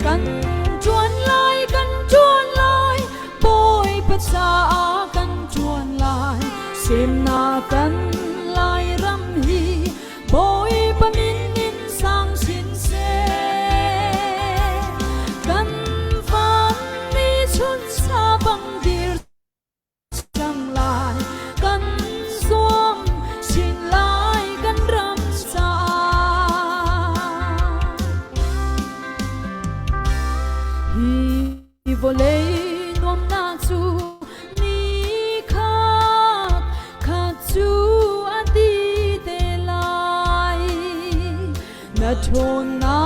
kan chuan lai bồi pa sa kan chuan lai sem na kan lai ram hi bồi pa min in sang sin se kan van mi chun sa bang dir sang lai kan som sin lai kan ram sa hi volei nom na chu ni khat chu ati te lai na thon na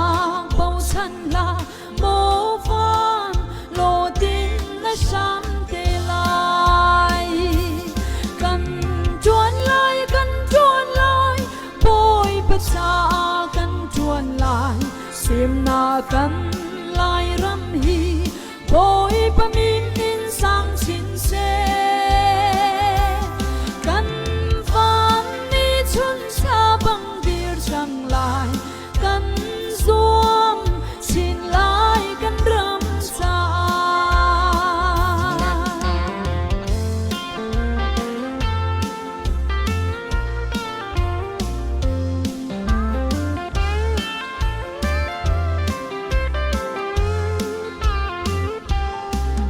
pau chan la mo fan lo tin na sham te lai kan chuan lai bồi pa sa kan chuan lai sem na kan lai ram hi bồi pa min in sang sin se kan van mi chun sa bang dir sang lai kan zoom sin lai kan ram sa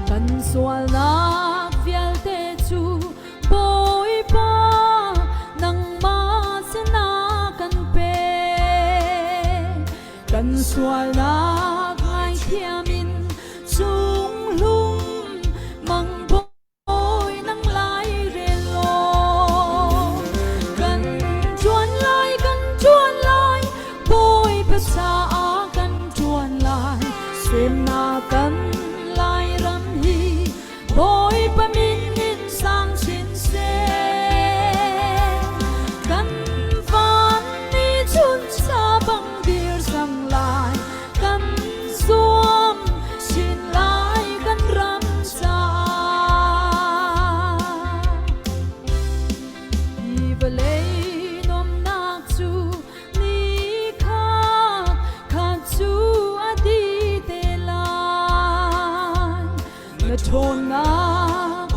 kan sual na fial te chu bồi pa nang ma se na kan pe kan sual na ngai thiamin chung lung mang bồi nang lai re lo kan chuan lai bồi pa sa kan chuan lai sem na kan lai ram hi bồi pa min in sang sin se kan van mi chun sa bang dir sang lai kan zoom sin lai kan ram sa hi volei nom nak chu ni khat chu ati te lai na thon na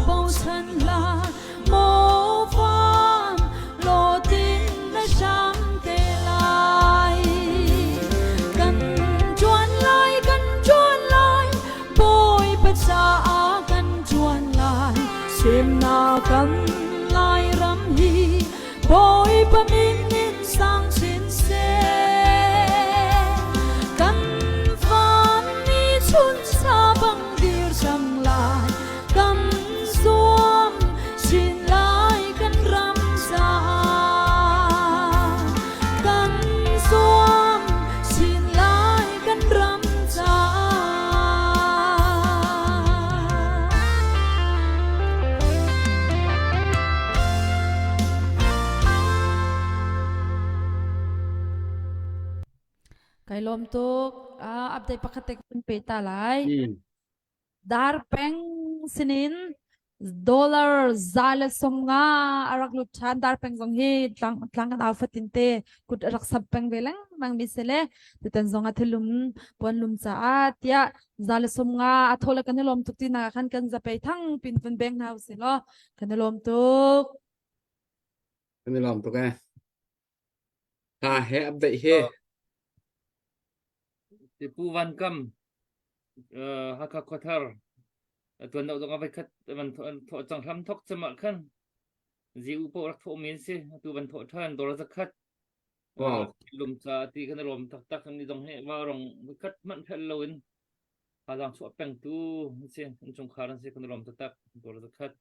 pau chan la mo fan lo tin na sha chim na kan lai ram hi boy pamin in sang sin se kan van mi chun sa bang dir sang lai kan suam sin lai kan ram sa kan suam sin lai kan ram sa Kay lom tuk update pakatek pun peta lai อืม dar peng sinin dollar zale som nga arak lut chan dar peng zong hi tlang kan alpha tinte kut arak sab peng beleng mang bisele titan zonga thilum pon lum cha atia zale som nga athola kan lom tuk ti na kan zapei thang pin pun beng house lo kan lom tuk อันนี้ลองตัวกันเฮอัปเดตเฮ ti pu van kam haka kothar tuan dau dong abai khat man tho chang tham thok chama khan ji upo rak tho min se tu ban tho than dor zakhat ว้าว ลมจะตีกันลมตักตักนี่ตรงนี้ว่ารองกัดมันเพลลวินพาดังสวดแป้งตู้เสียงจงขารันเสียกันลมตักตักตัวละคัด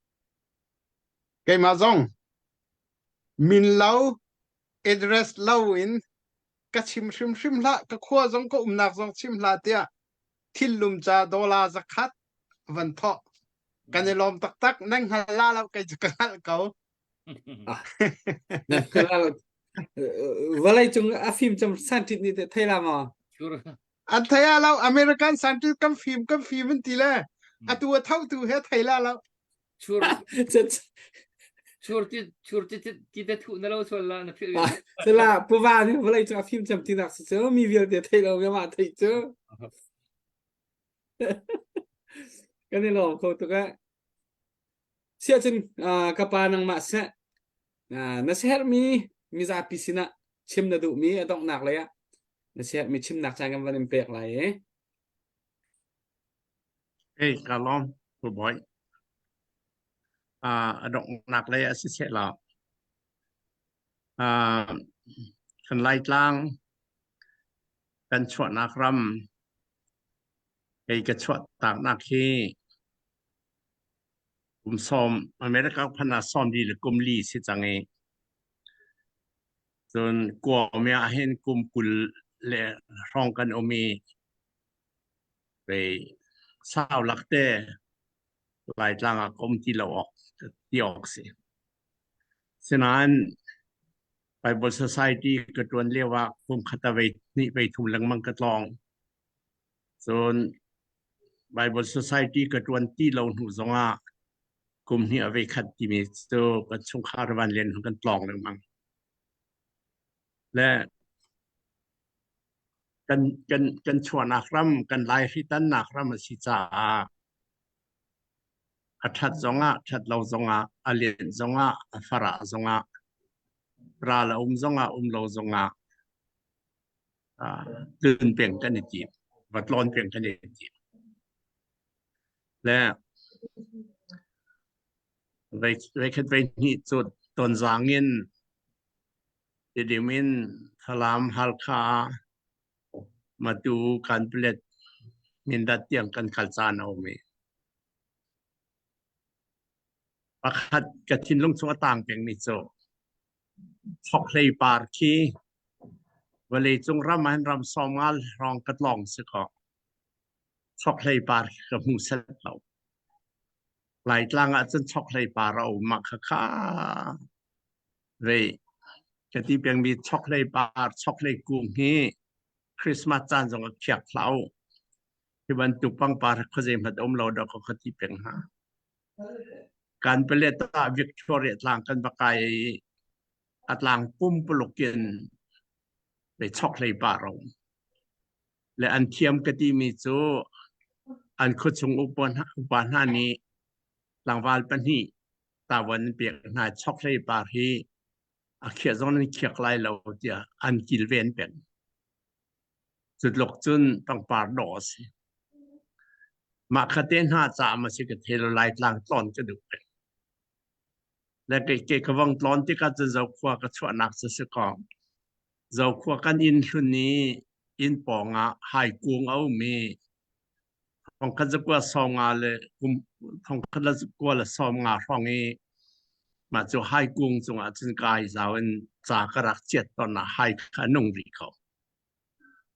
cái mà rong min lâu address lâu in cái chim la cái khoa rong có nạc rong chim la tia thil lum cha dollar zakat van tho cái này lom tak tak nang hala lâu cái zakat kau นั่นคือเราว่าอะไรจงอาฟิมจำสันตินี่แต่ไทยละมั้ง ชัวร์ อันไทยเราอเมริกันสันติกัมฟิล์มมันตีเลยอันตัวเท่าตัวเฮไทยเรา ชัวร์ จะ ชัวร์ที่ได้ถูกนั่นเราชัวร์ละนะพี่ จะละผู้ว่านี่ว่าอะไรจงอาฟิมจำที่นักเสือมีเวลเดียไทยเราไม่มาไทยเจอกันนี่เราเขาตัวก็เสียจนกับปานังมาเสะนั่นเสียมีซาปิสินะชิมนะดูมีต้องหนักเลยอะนั่นเสียมีชิมหนักใจกันวันนี้เปรียกไรHey, kalom, good boy. Adong nak lay asise la. Kan lai tlang, kan chwat nak ram, hey ka chwat tak nak hi. Som Amerika phana som di le kum li si change. Zon kwa mea hen kum kul le rong kan omi. Be sao lakte. Lai tlang a kom ti lo ok ti ok si. Sinan Bible Society กระตวนเรียกว่าคุมคตเวทนี่ไปทุมลังมังกะตองส่วน Bible Society กระตวนที่เราหนูสงอาคุมนี่เอาไว้ขัดที่มีตัวกันชงคารวันเรียนของกันตองลังมังและกันชวนนักรำกันไล่ที่ตั้นนักรำสิจ้าทัดสงอาทัดเราสงอาอเลียนสงอาฟาระสงอาปลาละสงอาเราสงอาตื่นเปลี่ยนกันในจีบวัดร้อนเปลี่ยนกันในจีบและไว้คิดไว้นี่จุดตนจางเงินดิมินทลามฮัลคามาดูการเปลี่ยนมินดัดเตียงกันขัดจานเอาไหมประคัดกระทินลงชัวต่างเปลี่ยนนิโจชอกเลยปาร์คีวันนี้จงรำมันรำซ้อมงานรองกัดลองสิก็ชอกเลยปาร์กับมูเซตเราหลายต่างอาจจะชอกเลยปาร์เรามักค่าเว้ยกะที่เพียงมีชอกเลยปาร์ชอกเลยกุ้งนี้คริสต์มาสจานจงเขียกเราที่บรรทุกปังปาร์เขาจะมาดมเราดอกเขาที่เพียงหาการเปลี่ยนตัววิกตอเรียต่างกันปะไกอัตลางปุ่มปลุกเย็นไปช็อกเลยปาเราและอันเทียมกติมีจูอันคุดชงอุปนหานี้หลังวาลปันนี้ตาวันเปียกหน้าช็อกเลยปารีอาเขียจงนั้นเขียกไล่เราเดียอันกิลเวนเป็นจุดหลกจุนต้องปาร์ดอสมาคเตนหาจามาสิกเทลไลท์ลางตอนกระดูกเป็น และเกวังตอนที่ก็จะเจ้าขวาก็ชวนนักศึกษาเจ้าขวากันอินชุนนี้อินปองอ่ะหายกวงเอามีของกันจะกว่าสองงาเลยกุมของกันจะกว่าละสองงาห้องนี้มาจะหายกวงจงอาจจะกลายจะเป็นจากรักเจ็ดตอนน่ะหายขนงรีเขา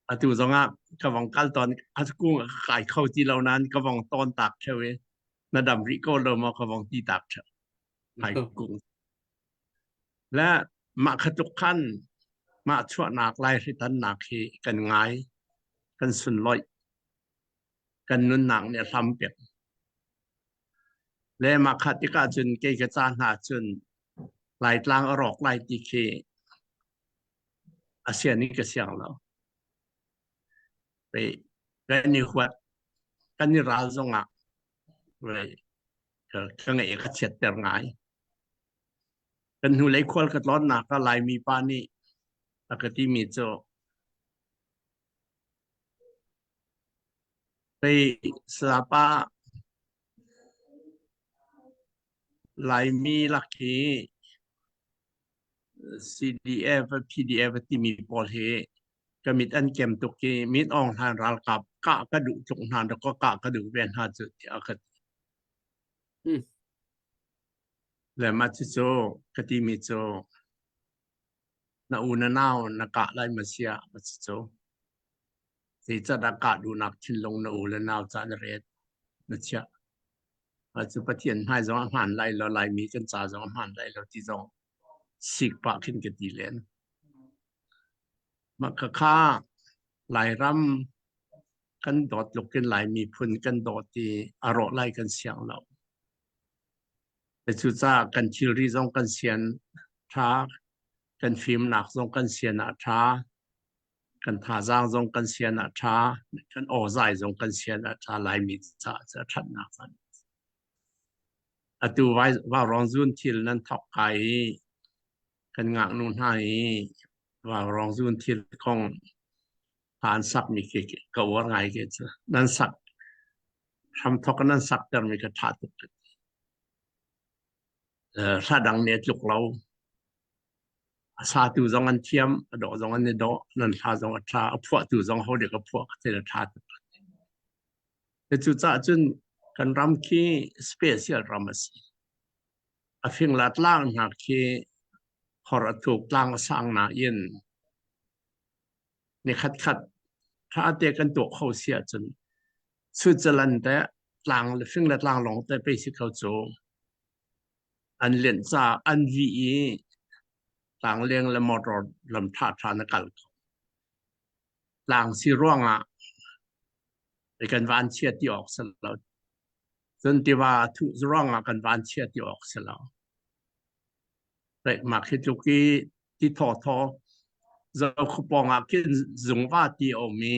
อาตุจงอ่ะกวังกันตอนอาจกวงขายเข้าที่เรานั้นกวังตอนตักเชวนาดำริโกเริ่มมากวังที่ตักเชวหายกวงและมาขตุกขันมาชั่วนักไล่ที่ทันนักที่กันง่ายกันสุนลอยกันนุนหนังเนี่ยทำเปียกและมาขัดที่กาจนเกยกระจานหาจนไล่ตลางอรอกไล่ตีเคอาเซียนนี่ก็เสียงเราไปกันนี่ขวดกันนี่ราจงอ่ะเลยก็ไงก็เฉียดแต่ง่ายกันหูเลยควรกัดร้อนหนักก็ไล่มีปานี่ปกติมีโจไปสาปาไลมีลักขีCDF PDF ที่มีพอลเฮก็มีอันเกมตุกีมีอ่องทางรัลกับกะกระดูจงทางแล้วก็กะกระดูเวียนหาจุดที่อาคัดและมาจิโจกติมีโจนาอูนานาวนักะไลมาเซียมาจิโจที่จะดักกะดูนักชินลงนาอูและนาวจานเรศนะเชียอาจุปเทียนให้จงอาหารไล่แล้วไล่มีกันจ่าจงอาหารไล่แล้วที่จงสิกปะขึ้นกันดีเลนมักค่าหลายรำกันดอดลุกกันหลายมีพุนกันดอดที่อร่อยไล่กันเสียงเราแต่ชุดจ้ากันชิลรีจงกันเสียนช้ากันฟิล์มหนักจงกันเสียนช้ากันท่าจางจงกันเสียนช้ากันโอใจจงกันเสียนช้าหลายมีจ้าจะทัดหนักกันอตูไว้ว่ารองจุนทิลนั้นทอกไก่กันงานนู่นให้ว่ารองจุนทิลของผ่านสักมีเกะก็ว่าไงเกะนั้นสักทำทอกนั้นสักแต่ไม่กระทาตุกถ้าดังเนี่ยจุกเราซาตูจงอันเทียมดอกจงอันเนี่ยดอกนั่นท่าจงอันท่าพวกตูจงเขาเด็กกับพวกเจริญท่าตุกแต่จุดจ้าจนกันรำคีสเปเชียลรำสิอฟิงลัดล่างหนักคีพอรถูกล่างสร้างนาเย็นนี่ขัดถ้าเตะกันตัวเขาเสียจนสวิตเซอร์แลนด์แต่ล่างฟิงลัดล่างหลงแต่ไปสิเขาโจอันเลียนซาอันวีล่างเลียงและมอดรลำท่าทานกันล่างสีร่วงอ่ะในการวานเชียที่ออกสลับจนที่ว่าทุกร่องกันวานเชียที่ออกสลับแต่มาคิดจุกี้ที่ทอจะคุปองกินจงว่าที่เอามี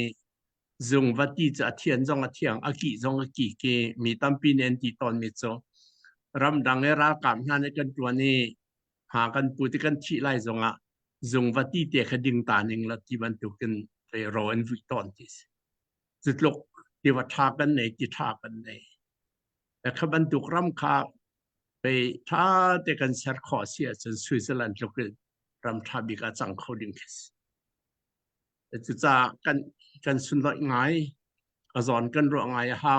จงว่าที่จะเทียนจงเทียงอากิจงอากิเกมีตั้มปีเนนที่ตอนมีโจรำดังในรักกับนั่นในกันตัวนี้หากันปูที่กันชี้ไล่จงว่าที่เตะขดิ่งตาหนึ่งแล้วที่มันถูกกันไปรออันวิตอนที่สุดโลกที่ว่าทากันในที่ทากันในแต่ขบันถูกรำคาไปถ้าเด็กกันเสียขอเสียจนสวิตเซอร์แลนด์จบรำทาบิกาจังเขาดิ่งคิสแต่จุดจ้ากันสุนทรง่ายก็สอนกันรอง่ายเฮา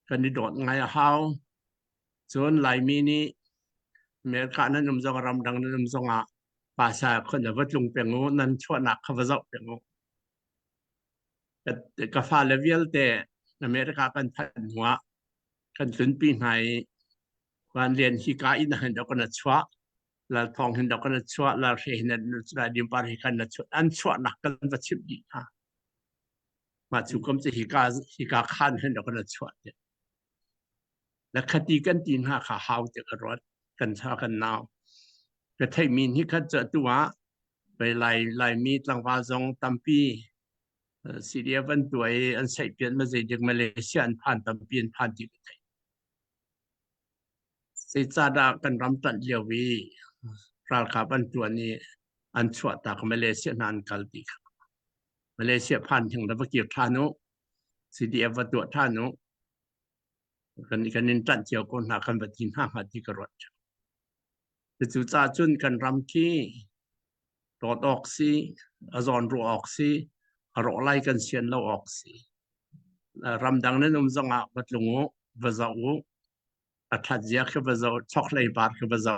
กันดิดอดง่ายเฮาส่วนหลายมีนี้เมื่อการนั้นนำจงรำดังนั้นนำจงภาษาคนจะวัดลงเปียงงูนั้นชั่วหนักเขาว่าจะเปียงงูแต่กาแฟเลเวลแต่อเมริกากันพันหัวกันถึงปีไหนวันเรียนฮิกาอินเห็นดอกกันชัวแล้วทองเห็นดอกกันชัวแล้วเห็นนุสราดิมปาริกันชัวอันชัวหนักกันวัดชิบดีฮะมาจุกมจะฮิกาขันเห็นดอกกันชัวเนี่ยและคดีกันตีนหาขาหาวจะกระรดกันชากันนาวแต่ไทยมีนที่ขัดเจอตัวไปไล่มีตั้งว่าจงตั้มปีซีเรียวันตัวอันใส่เปลี่ยนมาจากจากมาเลเซียผ่านตั้มปีผ่านที่ไทยเสียจาดากันรำตันเลียวีราคาบันตัวนี้อันชั่วตากมาเลเซียนานกัลติครับมาเลเซียผ่านถึงระบบเกี่ยวทานุซีเรียวันตัวทานุกันนินตันเจียวคนหากันบัดทินห้าหัดที่กระรด จู่จ้าจุนกันรำขี้รอดออกสิอาจอนรัวออกสิรอไล่กันเชียนเราออกสิรำดังนั้นจังอ่ะบัดลงโอบะเจ้าอัฐเจียคือบะเจ้าช็อกเลยบาร์คือบะเจ้า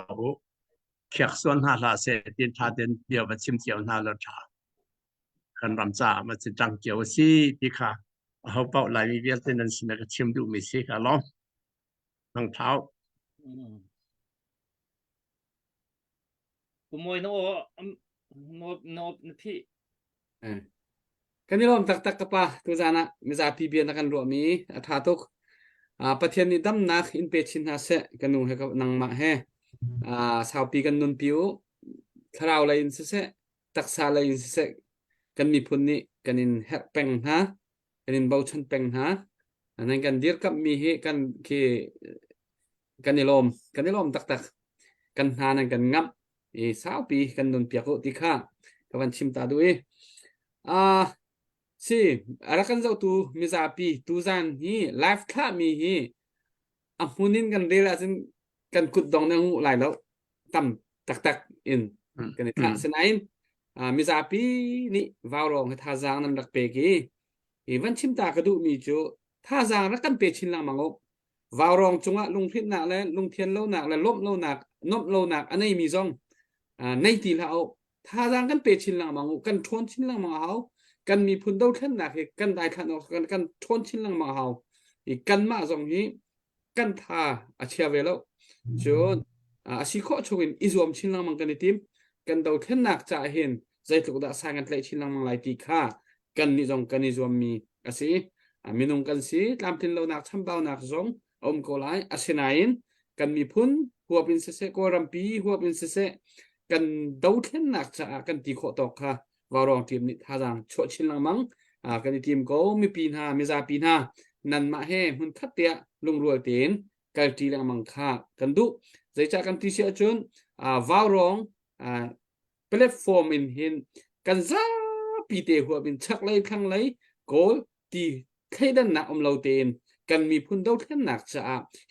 เขียกส่วนหาลาเสตินทาเดนเดียวบัดชิมเกี่ยวนาลชากันรำจ้ามันจะจังเกี่ยวสิพี่ค่ะเขาเป่าไหลมีเวียนเต้นนั้นสินะก็ชิมดูมิสิค่ะล้อมรองเท้า ขโมยโนที่ Ah. Kanilom tak kapa tu zana miza pibian akan ruami athatuk pathian ni dam nak in pe chin ha se kanu he ka nang ma he sau pi kan nun piu tharau la in se taksa la in se kan mi phun ni kanin he peng ha kanin bau chan peng ha anan kan dir kap mi he kan ki kanilom tak kan hanan kan ngap sau pi kan nun pia ko ti kha kawan chim ta du si arakan zau tu mizapi tu zan hi life kha mi hi amunin kan rela sin kan kut dong na hu lai lo tam tak in kan kha senain mizapi ni vaurong tha jang nam dak pe ki even chim ta ka du mi chu tha jang ra kan pe chin lang mango vaurong chunga lung phit na le lung thian lo na le lop lo na nop lo na anei mi zong nei ti la au tha jang kan pe chin lang mango kan thon chin lang ma hauกันมีพุนดาวขึ้นหนักกันได้ขันออกกันทนชิ้นลังมาเฮาอีกกันมาตรงนี้กันท่าอาเชียเวลจนอาศิโคชวินอิจวมชิ้นลังมังกันในทีมกันดาวขึ้นหนักจะเห็นใจถูกด่าสร้างกันเลยชิ้นลังมังหลายตีค่ากันนิจงกันนิจวมมีอาศิมีนงกันสิตามทิ้งเราหนักช้ำเบาหนักจงอมโกไลอาศินัยกันมีพุนหัวเป็นเสกรัมปีหัวเป็นเสกันดาวขึ้นหนักจะกันตีโคตกค่ะวารองทีมนี้ท่าทางโชดชินลังมังกันทีมก็มีปีนามีซาปีนานันมาให้มันคัดเตียลงรัวเตียนกันทีลังมังค่ากันดูใจจากกันที่เสียจนวารองแพลตฟอร์มอินเห็นกันซาปีเตหัวเป็นชักไล่ครั้งไล่ก็ตีใครดันหนักเราเตียนกันมีพุ่นดาวขึ้นหนักจะ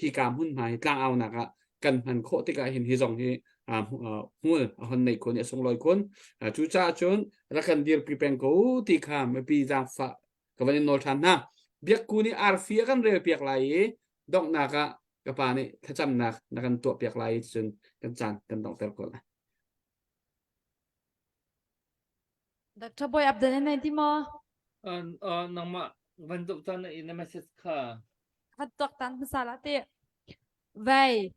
ฮีกามหุ่นหายกลางเอาหนักกันหันโคติกาเห็นฮีจงฮีหัวหันในคนเนี่ยส่งลอยคนจู่จ้าจนรักันเดียร์ปีเป็นกูตีข้ามไม่ปีจางฟ้ากับวันนี้นอทันนะเบียกกูนี่อาร์ฟีกันเรียเปียกไหลดอกนักกับปานี่ถ้าจำนักกันตัวเปียกไหลจนกันจานกันดอกเตลก่อน Dr. Boy update na hindi mo. Nang bandok tan in message ka. Hatok tan masala ti. Vai.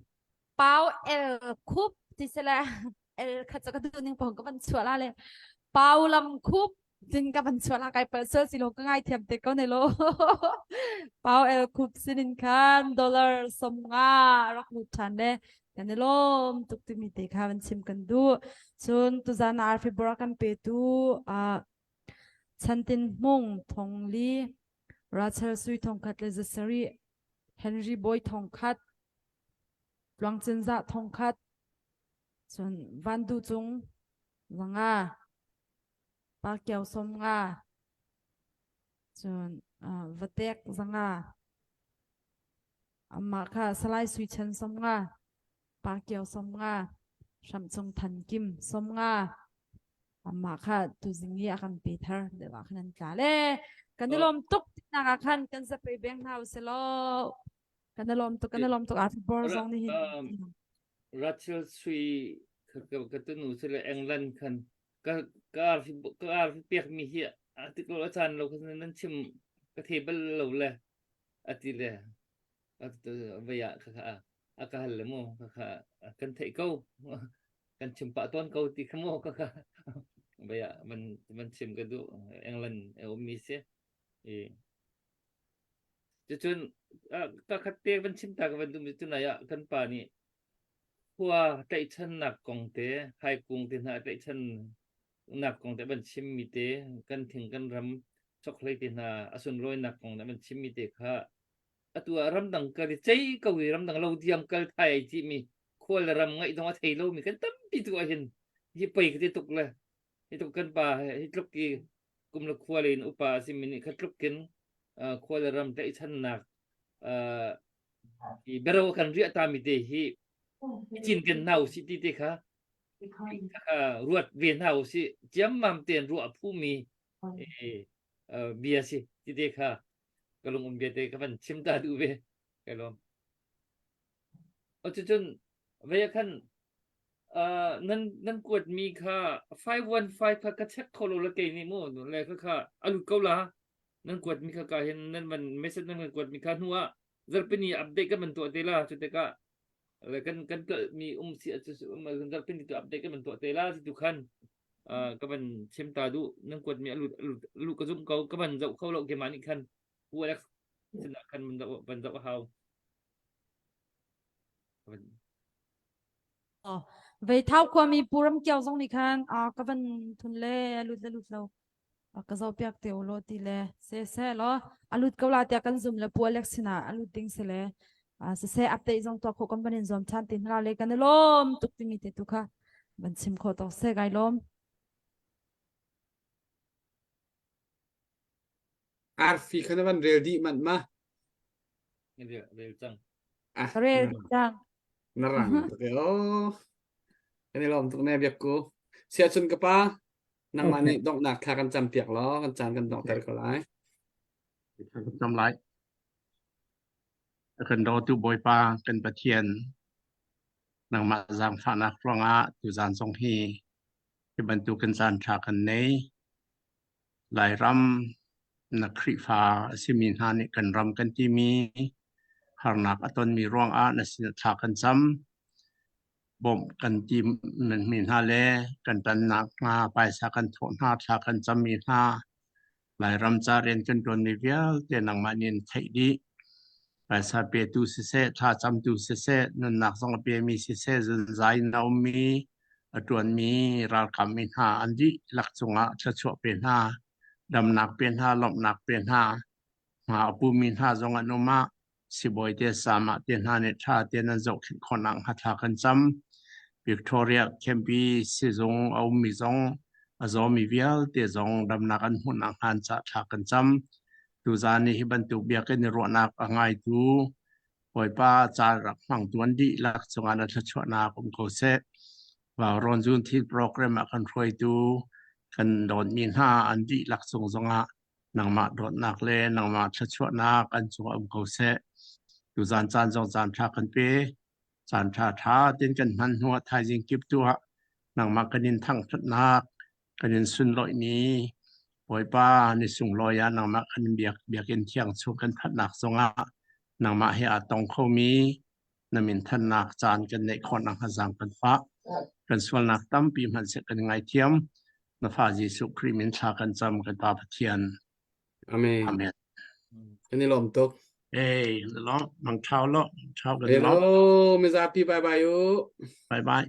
Pau el kup ti sila el khatsaduning pong kaban suala le. Pau lam kup din kaban suala kay perso silo ka ngai thiam te ko ne lo. Pau el kup sinin kan dollar som nga rak mutan de. Kanilom tuk timi te kaban sim kan du. Sun tu zan arfi borakan pe tu chantin mong thong li Rachel sui thong khat le zasari Henry boy thong khat Luang chen za thong khat chun van du chung zanga pa kyau som nga chun vatek zanga amma kha salai sui chen som nga pa kyau som nga sham chung than kim som nga amma kha tu zingi akan peter de wa khanan kale kanilom tuk na kan kan sa pe beng house lo kanilom tuk at bor zong ni Rachel Sui katunu sila England kan ka piak mi hi article asan lo kan chim ka table lo le atile at baya ka akahal mo ka kan thai ko kan chim pa ton ko ti mo ka baya man chim ka du England o mi se chun ka khatte ban chim ta ka ban du mi tu na ya kan pa niหัวใจฉันหนักกองเตะไฮกรุงเตะหน้าใจฉันหนักกองเตะบันชิมมีเตะกันถึงกันรำช็อกโกแลตเตะหน้าอสุนรอยหนักกองเตะบันชิมมีเตะค่ะตัวรำดังกันใจก็วิรำดังเราเดียมกันไทยที่มีควรรำไงตรงว่าไทยเรามีกันตั้มปีตัวเห็นที่ไปก็ที่ตกเลยที่ตกกันป่าที่ตกกี่กลุ่มละควรเลยอุปาสิมินิคัดตกกันควรรำใจฉันหนักที่เบรวกันเรียตามมีเตะที่ จินกันเนาสิติเตค่ะรวดเวียนเนาสิเจียมมัมเตียนรัวผู้มีเบียสิติเตค่ะก็ลงเบียเตก็มันชิมตาดูเวก็ลงจนเวียคันนั่นกวดมีค่ะ515ค่ะกระชักโคโลละเกนี่มู่นั่นแหละค่ะอลุเกาละนั่นกวดมีค่ะเห็นนั่นมันไม่ใช่นั่นกวดมีค่ะหัวจะเป็นนี่อัปเดตกันมันตัวเตล่าจุดเตก็อะไรกันก็มีสิมันจะเป็นตัวอัปเดตกันมันตัวเตล่าสิทุกคันก็มันเชมตาดูนั่นกวดมีอลุกระซุ่มเขาก็มันจะเข้าเราเกมันอีกคันหัวแล้วสนักคันมันจะเฮาvậy thao qua mi puram kiao zong ni khan ka van thun le alut lo ka zo piak teo lo ti le se lo alut ka la tia kan zum le pu alexina alut ting se le se update zong to kho company zom chan tin la le kan lom tuk ti mi te tu kha ban sim kho to se gai lom Arfi khana ban rel di man ma เร็วจัง ah re jang narang okay oh ini lom tuk ne biak ko sia chun ka pa nang mani dok nak tha kan cham piak lo kan chan kan dok tar ko lai จำไรกันโดตุบอยปากันประเทียนนางมาจางฝานักร้องอาตุจานทรงฮีที่บรรทุกันจานชากันในหลายรำนักคริฟ้าสิมินฮานิกันรำกันที่มีหารนักอตนมีร้องอาณสินชากันซ้ำบ่มกันที่มันมีฮาเลกันตันนักมาไปชากันโถนหาชากันซ้ำมีฮาหลายรำจาเรียนกันตัวนิเวียลเจนังมานินไทยดีไปซาเปตูเสถ้าจำตูเสนันนักสองเปียมีเสจนใจนาวมีตัวมีรักคำมีหาอันดีหลักจงอาชัวเป็นหาดำหนักเป็นหาลบหนักเป็นหาหาปูมีหาจงอนุมาสิบอยเตสามะเตียนหาเนชาเตียนนันจกคนนังหัตถกันจำวิกตอเรียเคมปีสิจงเอามีจงจอมีเวียลเตจงดำหนักอันหุ่นอังหันจะทักกันจำตุจานี่ฮิบันตุเบียกันในรวนักง่ายตูปล่อยป้าจารักฟังตัวนดีหลักจงอนันทชวนาคมเขาเสว่ารอนจุนที่โปรแกรมกันช่วยดูกันโดนมีหาอันดีหลักจงอ่ะนางมาโดนนักเล่นางมาชวนากันจงอมเขาเสตุจานจานจงจานทักกันเปจานชาท้าเต้นกันหันหัวไทยจิงกิบตัวนางมากันยินทั้งชนักกันยินสุนลอยนี้ปล่อยป้าในสุ่งลอยนางมาคันเบียกเที่ยงสู้กันทัดหนักสงะนางมาเฮียตองเขามีนามินทันนักจานกันในคนนางหจังกันฟ้ากันส่วนนักตั้มปีมันเสกันไงเทียมนาฟาจิสุครีมินชากันจำกันตาพเทียน amen อาเมน ini lom tuk เอ้ยล้อมังเช้าล้อเช้ากันล้อ hello mizapi bye bye yo บายบาย